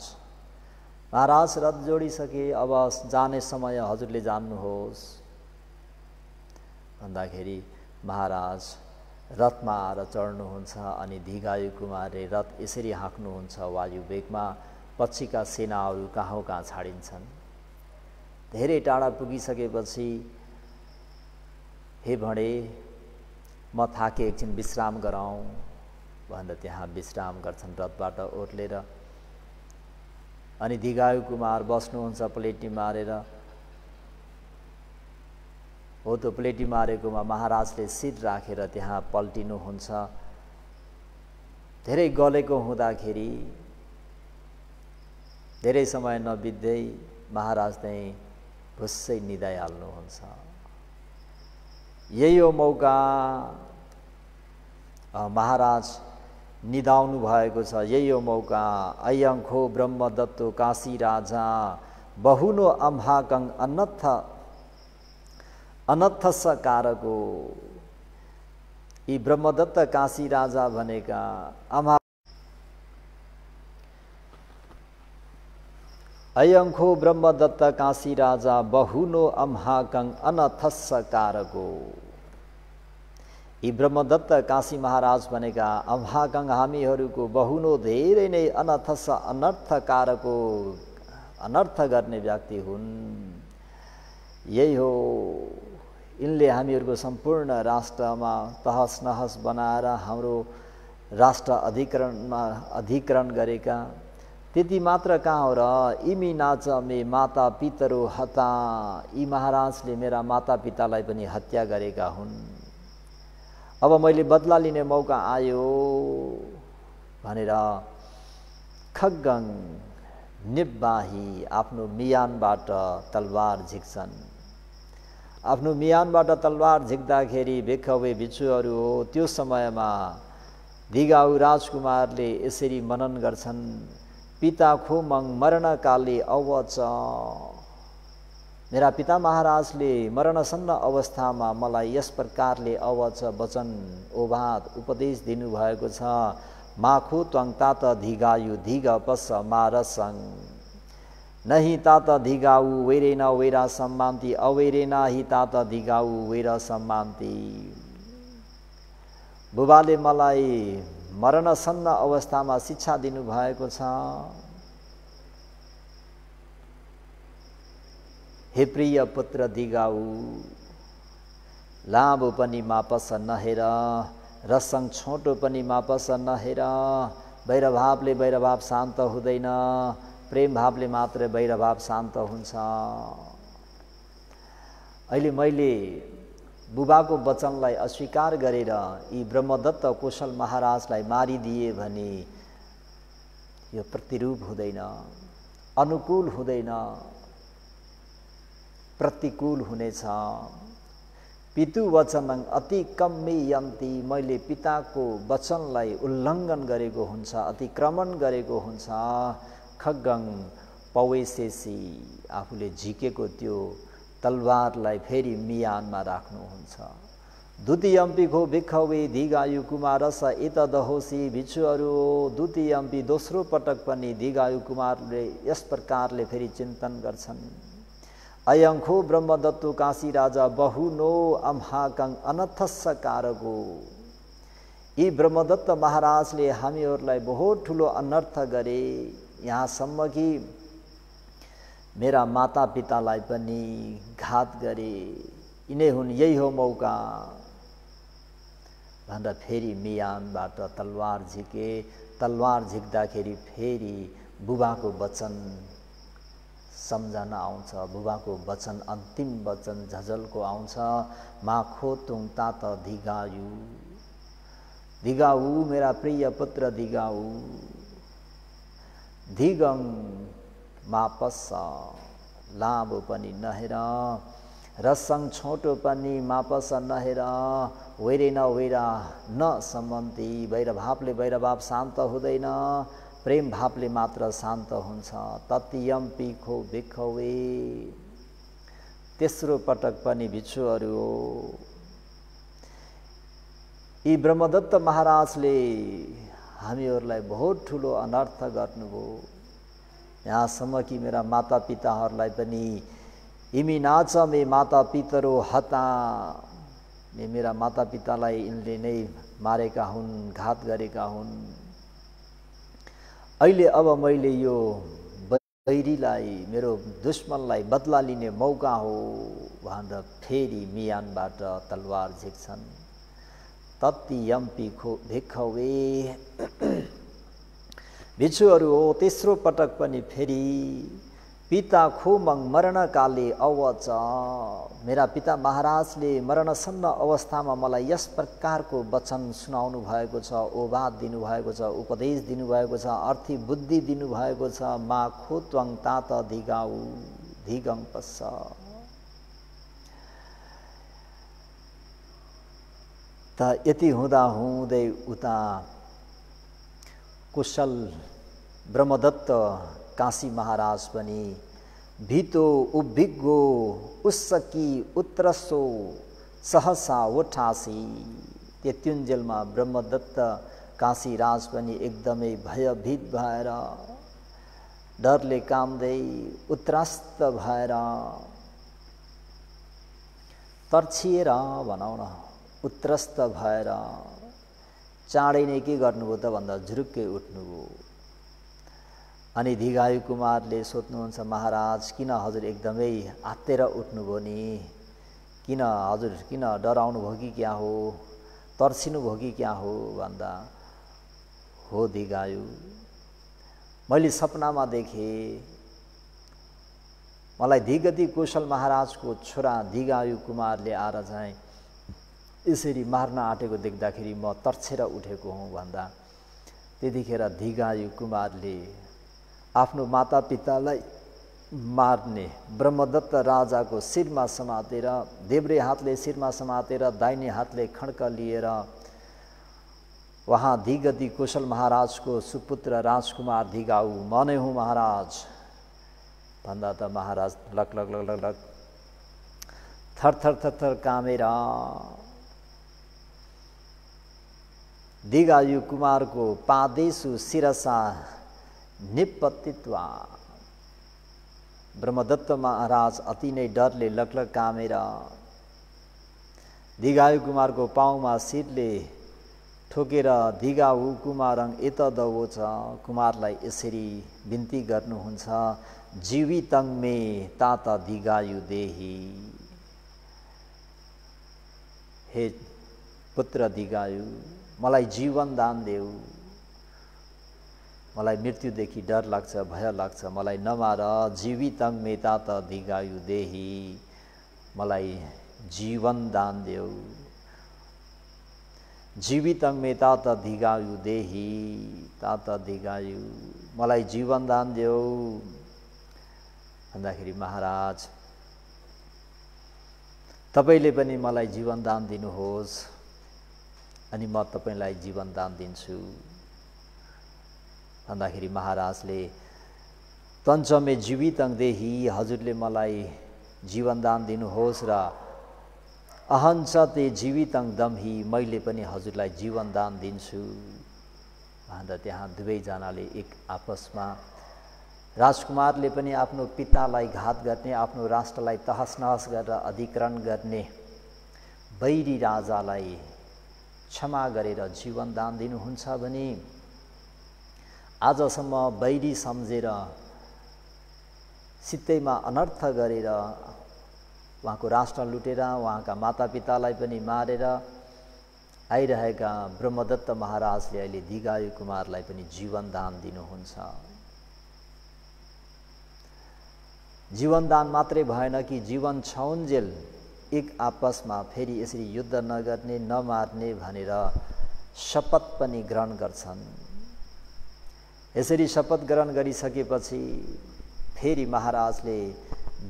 महाराज रथ जोडिसके, अब जाने समय हजुरले जान्नुहोस् भन्दाखेरि महाराज रथमा आएर चढ्नुहुन्छ अनि धिगायु कुमारले रथ यसरी हाँक्नुहुन्छ वायु वेगमा, पछिका सेनाहरू कहाँ कहाँ छाडिन्छन्। धेरै टाढा पुगिसकेपछि, हे भणे, म थाके, एकछिन विश्राम गराउँ भनेर त्यहाँ विश्राम गर्छन् रथबाट ओर्लेर। अनि धिगायु कुमार बस्नुहुन्छ प्लेटी मारेर। हो त्यो प्लेटी मारेकोमा महाराजले शिर राखेर त्यहाँ पल्टिनुहुन्छ। धेरै गलेको हुँदाखेरि धेरै समय नबित्दै महाराज चाहिँ भुस्सै निदाइहाल्नुहुन्छ। यही हो मौका, महाराज निदाउनु भएको छ। यही हो मौका। अयंखो ब्रह्मदत्तो काशी राजा बहुनो अम्हाकं अनत्थस कारको। यी ब्रह्मदत्त काशी राजा भनेका अयंखो ब्रह्मदत्त काशी राजा बहुनो अम्हाकं अनथस्स कारको। यी ब्रह्मदत्त काशी महाराज भनेका अम्हाकं हामीहरूको बहुनो धेरै नै अनथस्स अनर्थकारको, अनर्थ गर्ने व्यक्ति हुन्। यही हो, यिनले हामीहरूको सम्पूर्ण राष्ट्रमा तहस नहस बनाएर हाम्रो राष्ट्र अधिकरण गरेका। त्यति मात्र कहाँ हो र, इमी नाच मे माता पितरो हता। यी महाराजले मेरा माता पितालाई पनि हत्या गरेका हुन्। अब मैले बदला लिने मौका आयो भनेर खग्गङ निब्बाही आफ्नो मियानबाट तलवार झिक्छन्। आफ्नो मियानबाट तलवार झिक्दाखेरि भिखवे भिक्षुहरू हो, त्यो समयमा धिगाउ राजकुमारले यसरी मनन गर्छन्, पिता खोमङ मरणकाले अवच। मेरा पिता महाराजले मरणसन्न अवस्थामा मलाई यस प्रकारले अवच वचन ओभात उपदेश दिनुभएको छ, माखो त्वङ तात धिगायु धिग पस मारसङ नहि तात धिगाउ वेरेन वेरा सम्मान्ति अवेरेना हि तात धिगाउ वेरा सम्मान्ति। बुबाले मलाई मरणसन्न अवस्थामा शिक्षा दिनुभएको छ, हे प्रिय पुत्र धिगाउ, लामो पनि मापस नहेर, रसङ छोटो पनि मापस नहेर। वैरभावले वैरभाव शान्त हुँदैन, प्रेम भावले मात्र वैरभाव शान्त हुन्छ। अहिले मैले बुबाको वचनलाई अस्वीकार गरेर यी ब्रह्मदत्त कौशल महाराजलाई मारिदिए भने यो प्रतिरूप हुँदैन, अनुकूल हुँदैन, प्रतिकूल हुनेछ। पितु वचनं अति कम्मीयन्ति, मैले पिताको वचनलाई उल्लङ्घन गरेको हुन्छ, अतिक्रमण गरेको हुन्छ। खग्गङ पवेसेसी, आफूले झिकेको त्यो तलवारलाई फेरि मियानमा राख्नुहुन्छ। द्वितीयम्पीको भिखवे धिगायु कुमारस एतदहोसी। भिक्षुहरू द्वितीयम्पी दोस्रो पटक पनि धिगायु कुमारले यस प्रकारले फेरि चिन्तन गर्छन्, अयंखो ब्रह्मदत्तो काशी राजा बहुनो अम्हाकं अनथस्स कारको। यी ब्रह्मदत्त महाराजले हामीहरूलाई बहुत ठुलो अनर्थ गरे, यहाँसम्म कि मेरा माता पितालाई पनि घात गरे, यिनै हुन्, यही हो मौका भनेर फेरि मियानबाट तलवार झिके। तलवार झिक्दाखेरि फेरि बुबाको वचन सम्झना आउँछ। बुबाको वचन, अन्तिम वचन झझल्को आउँछ, मा खोतुङ तात धिगायु, धिगाऊ मेरा प्रिय पुत्र धिगाऊ, धिगङ मापस लामो पनि नहेर, रसङ छोटो पनि मापस नहेर, वैरे न वैरा न सम्बन्धी, वैरभावले वैरभाव शान्त हुँदैन, प्रेम भावले मात्र शान्त हुन्छ। तत्यम पिखो भिखवे, तेस्रो पटक पनि भिक्षुहरू हो। यी ब्रह्मदत्त महाराजले हामीहरूलाई बहुत ठुलो अनर्थ गर्नुभयो, यहाँसम्म कि मेरा माता पिताहरूलाई पनि इमी नाच मे माता पितरो हता, मेरा माता पितालाई यिनले नै मारेका हुन्, घात गरेका हुन्। अहिले अब मैले यो बैरीलाई, मेरो दुश्मनलाई बदला लिने मौका हो भनेर फेरि मियानबाट तलवार झिक्छन्। तत्यम्पी भिखवे, भिक्षुहरू हो। तेस्रो पटक पनि फेरि पिता खोमङ मरणकाले अवच, मेरा पिता महाराजले मरणसन्न अवस्थामा मलाई यस प्रकारको वचन सुनाउनु भएको छ, ओवाद दिनुभएको छ, उपदेश दिनुभएको छ, अर्थी बुद्धि दिनुभएको छ। मा खोत्वङ तात धिगाऊ, धिगङ पस्छ। त यति हुँदा हुँदै उता कुशल ब्रह्मदत्त काशी महाराज पनि भितो उभिग्गो उस्सकी उत्तरसो सहसा उठासी, त्यत्युन्जेलमा ब्रह्मदत्त काशी राज पनि एकदमै भयभीत भएर, डरले काम्दै उत्रस्त भएर, तर्छिएर भनौँ न, उत्रस्त भएर चाँडै नै के गर्नुभयो त भन्दा झुरुक्कै उठ्नुभयो। अनि धिगायु कुमारले सोध्नुहुन्छ, महाराज किन हजुर एकदमै आत्तेर उठ्नुभयो नि, किन हजुर किन डराउनु भयो कि क्या हो, तर्सिनु भयो कि क्या हो भन्दा, हो धिगायु, मैले सपनामा देखेँ मलाई धिगति कुशल महाराजको छोरा धिगायु कुमारले आएर चाहिँ यसरी मार्न आँटेको देख्दाखेरि म तर्सेर उठेको हुँ भन्दा, त्यतिखेर धिगायु कुमारले आफ्नो मातापितालाई मार्ने ब्रह्मदत्त राजाको शिरमा समातेर, देब्रे हातले शिरमा समातेर दाहिने हातले खड्क लिएर वहाँ धिगति कुशल महाराजको सुपुत्र राजकुमार धिगाऊ, म नै हुँ महाराज भन्दा त महाराज lock lock lock lock lock थरथर थरथर कामेर धिगायु कुमारको पादेषु शिरसा निपतित्वा, ब्रह्मदत्त महाराज अति नै डरले लकलक कामेर धिगायु कुमारको पाउमा शिरले ठोकेर धिगाउ कुमारङ एतदवोच, कुमारलाई यसरी बिन्ती गर्नुहुन्छ, जीवितङ मे तात धिगायु देही, हे पुत्र धिगायु मलाई जीवन दान देऊ, मलाई मृत्युदेखि डर लाग्छ, भय लाग्छ, मलाई नमार, जीवितङ मे तात धिगायु देही, मलाई जीवन दान देऊ, जीवितङ मे तात धिगायु देही, तात धिगायु मलाई जीवन दान देऊ भन्दाखेरि, महाराज तपाईले पनि मलाई जीवन दान दिनुहोस् अनि म तपाईलाई जीवन दान दिन्छु भन्दाखेरि, महाराजले तञ्चमे जीवितङ देही, हजुरले मलाई जीवन दान दिनुहोस् र अहञ्च ते जीवितङ दम्ही, मैले पनि हजुरलाई जीवन दान दिन्छु भनेर त्यहाँ दुवैजनाले एक आपसमा, राजकुमारले पनि आफ्नो पितालाई घात गर्ने, आफ्नो राष्ट्रलाई तहस नहस गरेर अधिकरण गर्ने बैरी राजालाई क्षमा गरेर जीवन दान दिनुहुन्छ भने, आजसम्म बैरी सम्झेर सित्तैमा अनर्थ गरेर उहाँको राष्ट्र लुटेर उहाँका मातापितालाई पनि मारेर आइरहेका ब्रह्मदत्त महाराजले अहिले दीघायु कुमारलाई पनि जीवनदान दिनुहुन्छ। जीवनदान मात्रै भएन कि जीवन छौन्जेल एक आपसमा फेरि यसरी युद्ध नगर्ने नमार्ने भनेर शपथ पनि ग्रहण गर्छन्। यसरी शपथ ग्रहण गरिसकेपछि फेरि महाराजले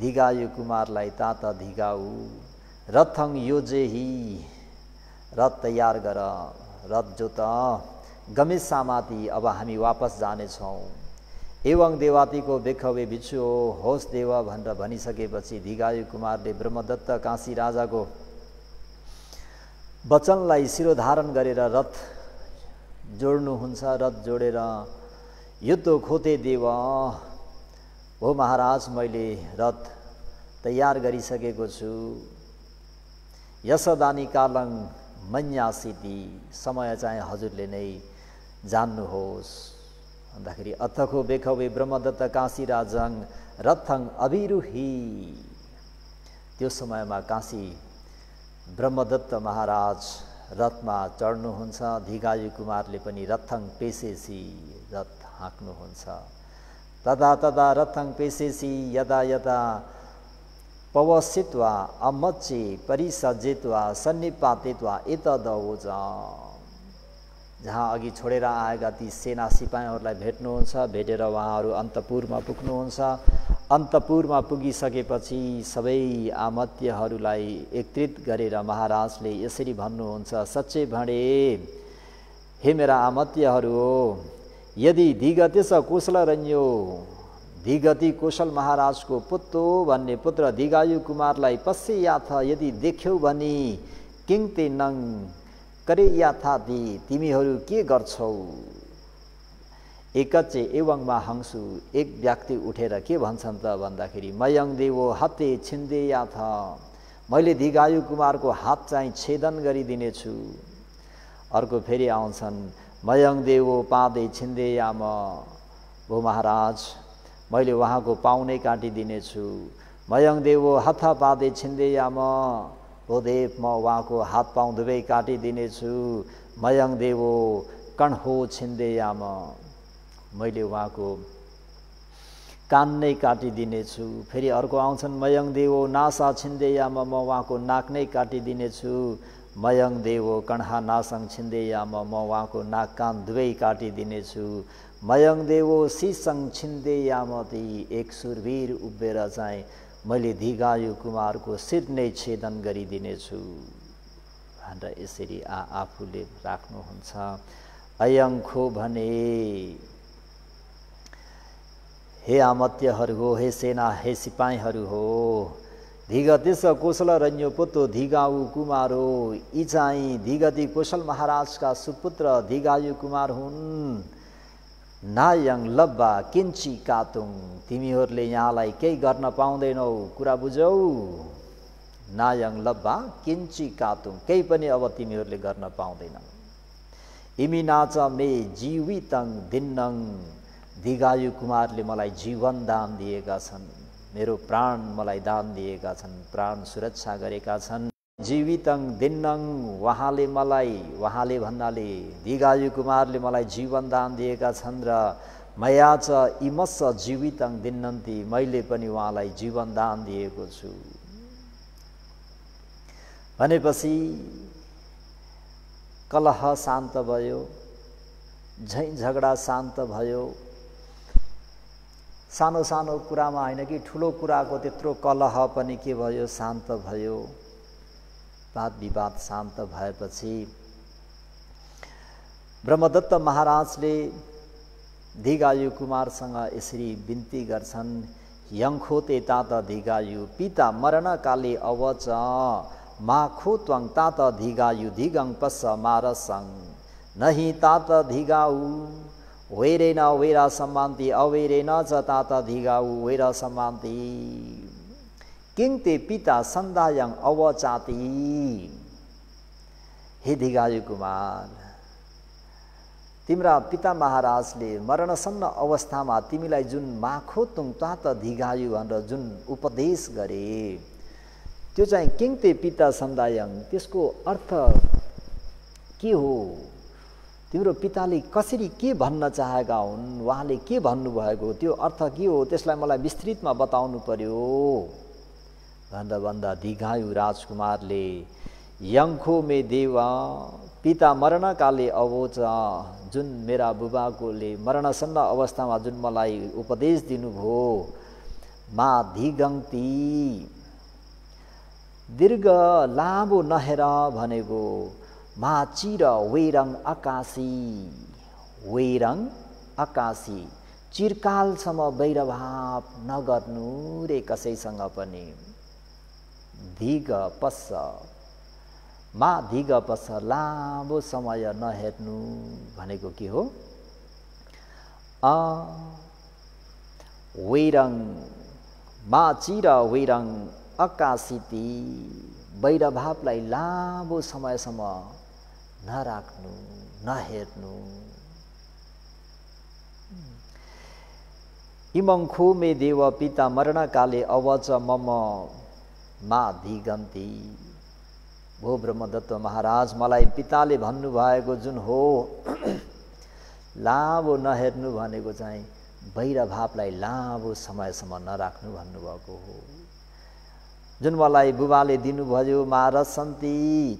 दीघायु कुमारलाई तात धिगाउ रथङ योजेही, रथ तयार गर, रथ जोत, गमेश सामाती, अब हामी वापस जानेछौँ। एवं देवातीको बेखवे बिछु होस् देव भनेर भनिसकेपछि दीघायु कुमारले ब्रह्मदत्त काशी राजाको वचनलाई शिरोधारण गरेर रथ जोड्नुहुन्छ। रथ जोडेर युद्ध खोते देव, हो महाराज मैले रथ तयार गरिसकेको छु। यसदानी कालङ मन्यासिति, समय चाहिँ हजुरले नै जान्नुहोस् भन्दाखेरि अथको बेखवे ब्रह्मदत्त काशी राजङ रथङ अभिरुही। त्यो समयमा काशी ब्रह्मदत्त महाराज रथमा चढ्नुहुन्छ। दीघायु कुमारले पनि रथङ पेसेसी, रथ हाँक्नुहुन्छ। तदा तदा रथङ पेसेसी यदा यदा पवसित्वा अमच्चे परिसज्जित्वा सन्निपातित्वा एतदवोज। जहाँ अघि छोडेर आएका ती सेना सिपाहीहरूलाई भेट्नुहुन्छ। भेटेर उहाँहरू अन्तपुरमा पुग्नुहुन्छ। अन्तपुरमा पुगिसकेपछि सबै आमत्यहरूलाई एकत्रित गरेर महाराजले यसरी भन्नुहुन्छ, सच्चे भणे हे मेरा आमत्यहरू हो, यदि दिगतेश कुशल रन्यो, दिगती कुशल महाराजको पुत्तो भन्ने पुत्र दीघायु कुमारलाई पश्ययाथ यदि देख्यौ भने किङते नङ करे याथादि, तिमीहरू के गर्छौ? एकच्चे एवङमा हंसु, एक व्यक्ति उठेर के भन्छन् त भन्दाखेरि मयङ देवो हते छिन्दे याथ, मैले दीघायु कुमारको हात चाहिँ छेदन गरिदिनेछु। अर्को फेरि आउँछन् मयङ देवो पादे छिन्दे याम, हो महाराज मैले उहाँको पाउनै काटिदिनेछु। मयङ देवो हथ पादे छिन्दे याम, हो देव म उहाँको हात पाउ दुवै काटिदिनेछु। मयङ देवो कण हो छिन्दे याम, मैले उहाँको कान नै काटिदिनेछु। फेरि अर्को आउँछन् मयङ देवो नासा छिन्दे याम, म उहाँको नाक नै काटिदिनेछु। मयङ देवो कण्हा नासङ छिन्दे याम, म उहाँको नाक कान दुवै काटिदिनेछु। मयङ देवो सिसङ छिन्दे यामती, एक सुरवीर उभिएर चाहिँ मैले दीघायु कुमारको शिर नै छेदन गरिदिनेछु भनेर यसरी आफूले राख्नुहुन्छ। अयङ्खो भने हे आमत्यहरू हो, हे सेना, हे सिपाहीहरू हो, दिगतेश कुशल रन्यो पुत्तो दीघायु कुमार हो, यी चाहिँ दिगती कुशल महाराजका सुपुत्र दीघायु कुमार हुन्। नायङ लब्बा किन्ची कातुङ, तिमीहरूले यहाँलाई केही गर्न पाउँदैनौ, कुरा बुझौ। नायङ लब्बा किन्ची कातुङ, केही पनि अब तिमीहरूले गर्न पाउँदैनौ। इमी नाच मे जीवितङ दिन्नङ, दीघायु कुमारले मलाई जीवन दान दिएका छन्, मेरो प्राण मलाई दान दिएका छन्, प्राण सुरक्षा गरेका छन्। जीवितङ दिन्नङ, उहाँले मलाई, उहाँले भन्नाले दीघायु कुमारले मलाई जीवन दान दिएका छन्। र मया च इमस्स जीवितङ दिन्नन्ति, मैले पनि उहाँलाई जीवन दान दिएको छु भनेपछि कलह शान्त भयो, झैँ झगडा शान्त भयो। सानो सानो कुरामा होइन कि ठुलो कुराको त्यत्रो कलह पनि के भयो, शान्त भयो। वाद विवाद शान्त भएपछि ब्रह्मदत्त महाराजले दीघायु कुमारसँग यसरी बिन्ती गर्छन्, यङ्खोते तात दीघायु पिता मरणकाले अवच, माखो त्वङ तात दीघायु दिगङ पस्स मारसङ, नहि तात दीघाउ वेरेन वेरा सम्मान्ति, अवेरेन च तात दीघाउ वेरा सम्मान्ति, किङते पिता सन्दायङ अवचाति। हे दीघायु कुमार, तिम्रा पिता महाराजले मरणसन्न अवस्थामा तिमीलाई जुन माखो तुङ तात धिगायु भनेर जुन उपदेश गरे त्यो चाहिँ किङते पिता सन्दायङ, त्यसको अर्थ के हो? तिम्रो पिताले कसरी के भन्न चाहेका हुन्, उहाँले के भन्नुभएको, त्यो अर्थ के हो, त्यसलाई मलाई विस्तृतमा बताउनु पर्यो भन्दा धिगायु राजकुमारले यङखो मे देवा पिता मरणकाले अवोच, जुन मेरा बुबाकोले मरणसन्न अवस्थामा जुन मलाई उपदेश दिनुभयो, मा धिगङ्ती दीर्घ लामो नहेर भनेको मा चिर वेरङ आकाशी, वेरङ आकाशी, चिरकालसम्म वैरभाव नगर्नु रे कसैसँग पनि। धिग पस्छ, मा धिग पस्छ, लामो समय नहेर्नु भनेको के हो? वेरङ मा चिर वेरङ आकाशिती, वैरभावलाई लामो समयसम्म नराख्नु, नहेर्नु। इमङखो मे देव पिता मरणकाले अवच मम मा धिगन्ती, भो ब्रह्मदत्त महाराज, मलाई पिताले भन्नुभएको जुन हो लामो नहेर्नु भनेको चाहिँ वैरभावलाई लामो समयसम्म नराख्नु भन्नुभएको हो। जुन मलाई बुबाले दिनुभयो मारसन्ती,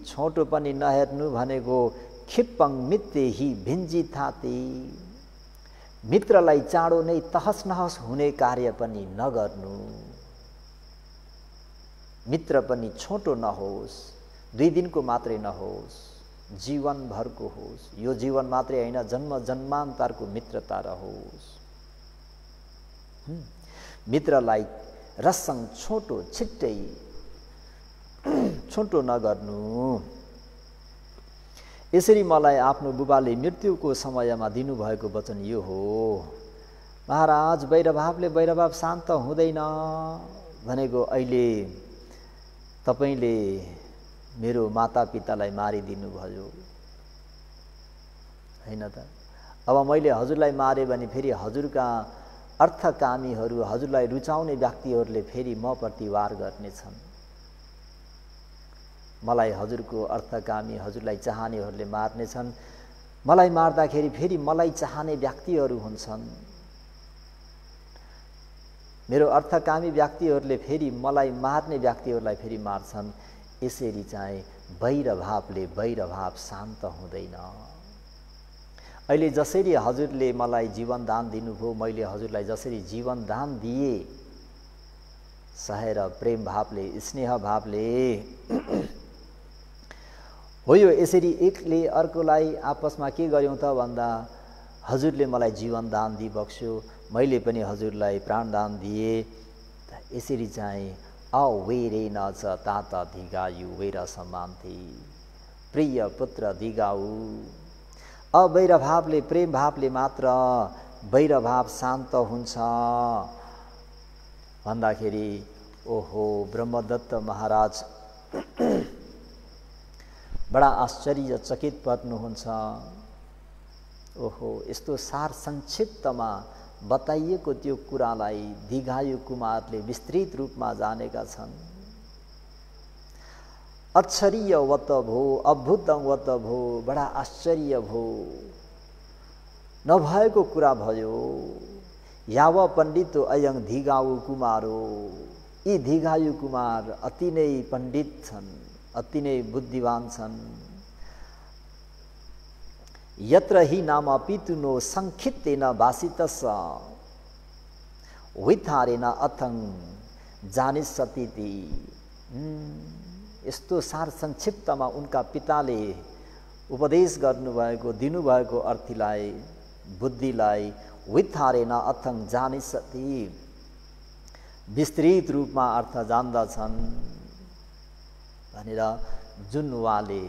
छोटो पनि नहेर्नु भनेको खिप्पङ मित्ते हि भिन्जी थाती, मित्रलाई चाँडो नै तहस नहस हुने कार्य पनि नगर्नु। मित्र पनि छोटो नहोस्, 2 दिनको मात्रै नहोस्, जीवनभरको होस्। यो जीवन मात्रै होइन, जन्म जन्मान्तरको मित्रता रहोस्। मित्रलाई रसङ छोटो छिट्टै छोटो नगर्नु। यसरी मलाई आफ्नो बुबाले मृत्युको समयमा दिनुभएको वचन यो हो। महाराज, वैरभावले वैरभाव शान्त हुँदैन भनेको अहिले तपाईले मेरो मातापितालाई मारिदिनु भयो हैन त? अब मैले हजुरलाई मारे भने फेरि हजुरका अर्थकामीहरू, हजुरलाई रुचाउने व्यक्तिहरूले फेरि म प्रति वार गर्नेछन्। मलाई हजुरको अर्थकामी, हजुरलाई चाहनेहरूले मार्नेछन्। मलाई मार्दाखेरि फेरि मलाई चाहने व्यक्तिहरू हुन्छन्। मेरो अर्थकामी व्यक्तिहरूले फेरि मलाई मार्ने व्यक्तिहरूलाई फेरि मार्छन्। यसरी चाहिँ वैरभावले वैरभाव शान्त हुँदैन। अहिले जसरी हजुरले मलाई जीवन दान दिनुभयो, मैले हजुरलाई जसरी जीवन दान दिए, सहेर प्रेम भावले, स्नेह भावले हो। यो यसरी एकले अर्कोलाई आपसमा के गर्यौं त भन्दा हजुरले मलाई जीवन दान दिबक्स्यो, मैले पनि हजुरलाई प्राणदान दिए। यसरी चाहिँ अवेरे न च तात धिगायु वैर सम्मान्ति, प्रिय पुत्र धिगाउ। अवैरभावले, प्रेम भावले मात्र वैरभाव शान्त हुन्छ भन्दाखेरि ओहो, ब्रह्मदत्त महाराज बडा आश्चर्यचकित पर्नुहुन्छ। ओहो, यस्तो सार संक्षिप्तमा बताइएको त्यो कुरालाई धिगायु कुमारले विस्तृत रूपमा जानेका छन्। आश्चर्यवत भो, अद्भुतवत भो, बडा आश्चर्य भो, नभएको कुरा भयो। याव पण्डितो अयं धिगायु कुमारो, यी धिगायु कुमार अति नै पण्डित छन्, अति नै बुद्धिमान छन्। यत्र हि नाम पितुनो संखित्तेन भाषितस् विथारेन अथं जानिसतीति। यस्तो सार संक्षिप्तमा उनका पिताले उपदेश गर्नुभएको, दिनुभएको अर्थीलाई, बुद्धिलाई विथारेन अथं जानिसती, विस्तृत रूपमा अर्थ जान्दछन् भनेर जुन उहाँले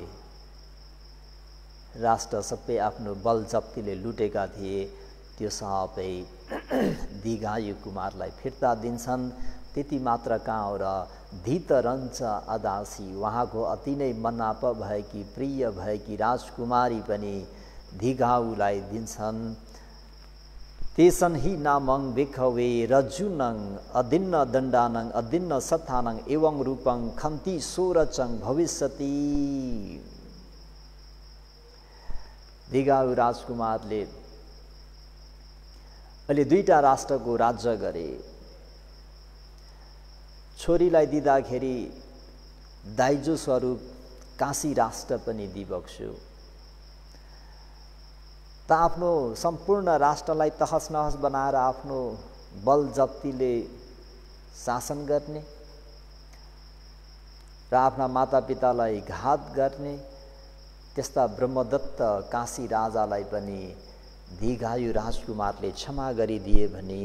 राष्ट्र सबै आफ्नो बल जप्तीले लुटेका थिए, त्यो सबै धिगायु कुमारलाई फिर्ता दिन्छन्। त्यति मात्र कहाँ हो र, धितरञ्च अदासी, उहाँको अति नै मनाप भएकी, प्रिय भएकी राजकुमारी पनि धिघाउलाई दिन्छन्। तेसन हि नामं भिखवे रजुनं अदिन्न दण्डानं अदिन्न सत्थानं एवं रूपं खन्ति सोरचं भविष्यति। धिघाउ राजकुमारले अहिले 2टा राष्ट्रको राज्य गरे। छोरीलाई दिँदाखेरि दाइजो स्वरूप काशी राष्ट्र पनि दिबक्स्यो। त आफ्नो सम्पूर्ण राष्ट्रलाई तहस नहस बनाएर आफ्नो बल जप्तीले शासन गर्ने र आफ्ना मातापितालाई घात गर्ने त्यस्ता ब्रह्मदत्त काशी राजालाई पनि धिघायु राजकुमारले क्षमा गरिदिए भने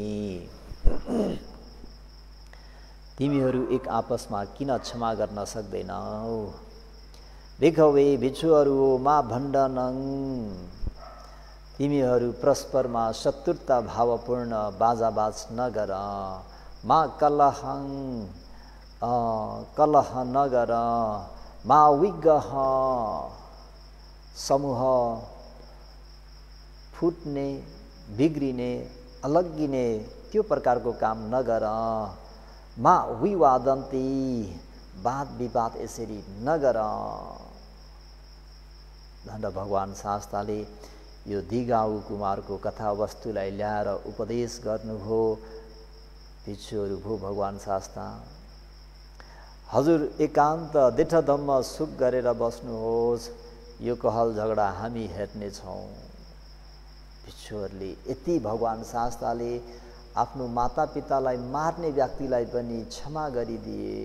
तिमीहरू एक आपसमा किन क्षमा गर्न सक्दैनौ? भिखवे भिक्षुहरू मा भण्डनङ, तिमीहरू परस्परमा शत्रुता भावपूर्ण बाजाबाज नगर। मा कलहङ कलह नगर। मा विग्रह समूह फुट्ने बिग्रिने अलग्गिने त्यो प्रकारको काम नगर। मा विवादन्ती, वाद विवाद यसरी नगर। धन्य भगवान शास्ताले यो धिघाउ कुमारको कथावस्तुलाई ल्याएर उपदेश गर्नुभयो। भिक्षुहरू भो भगवान शास्ता, हजुर एकान्त दिठधम्म सुख गरेर बस्नुहोस्, यो कहल झगडा हामी हेर्नेछौँ। भिक्षुहरूले यति भगवान शास्ताले आफ्नो मातापितालाई मार्ने व्यक्तिलाई पनि क्षमा गरिदिए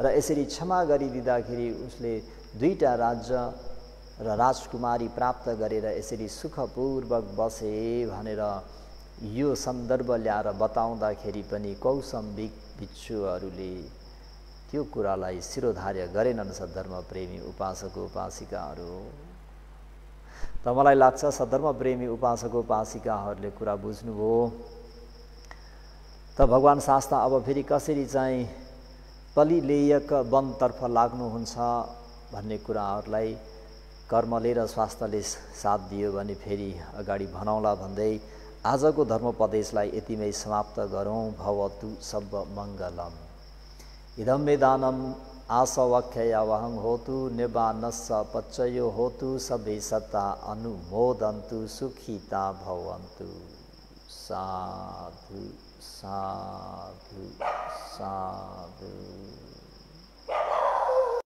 र यसरी क्षमा गरिदिँदाखेरि उसले 2टा राज्य र राजकुमारी प्राप्त गरेर यसरी सुखपूर्वक बसे भनेर यो सन्दर्भ ल्याएर बताउँदाखेरि पनि कौसम्बिक भिक्षुहरूले त्यो कुरालाई शिरोधार्य गरेनन्। सद्धर्मप्रेमी उपासक उपासिकाहरू, त मलाई लाग्छ सद्धर्मप्रेमी उपासक उपासिकाहरूले कुरा बुझ्नुभयो। त भगवान शास्ता अब फेरि कसरी चाहिँ पलिलेयक वनतर्फ लाग्नुहुन्छ भन्ने कुराहरूलाई कर्मले र स्वास्थ्यले साथ दियो भने फेरि अगाडि भनौँला भन्दै आजको धर्मोपदेशलाई यतिमै समाप्त गरौँ। भवतु सब मङ्गलम। इदं वेदानम् आसवख्ययावहं होतु निर्वाणस्स पच्चयो होतु सभे सत्ता अनुमोदन्तु सुखिता भवन्तु। साधु साधु साधु।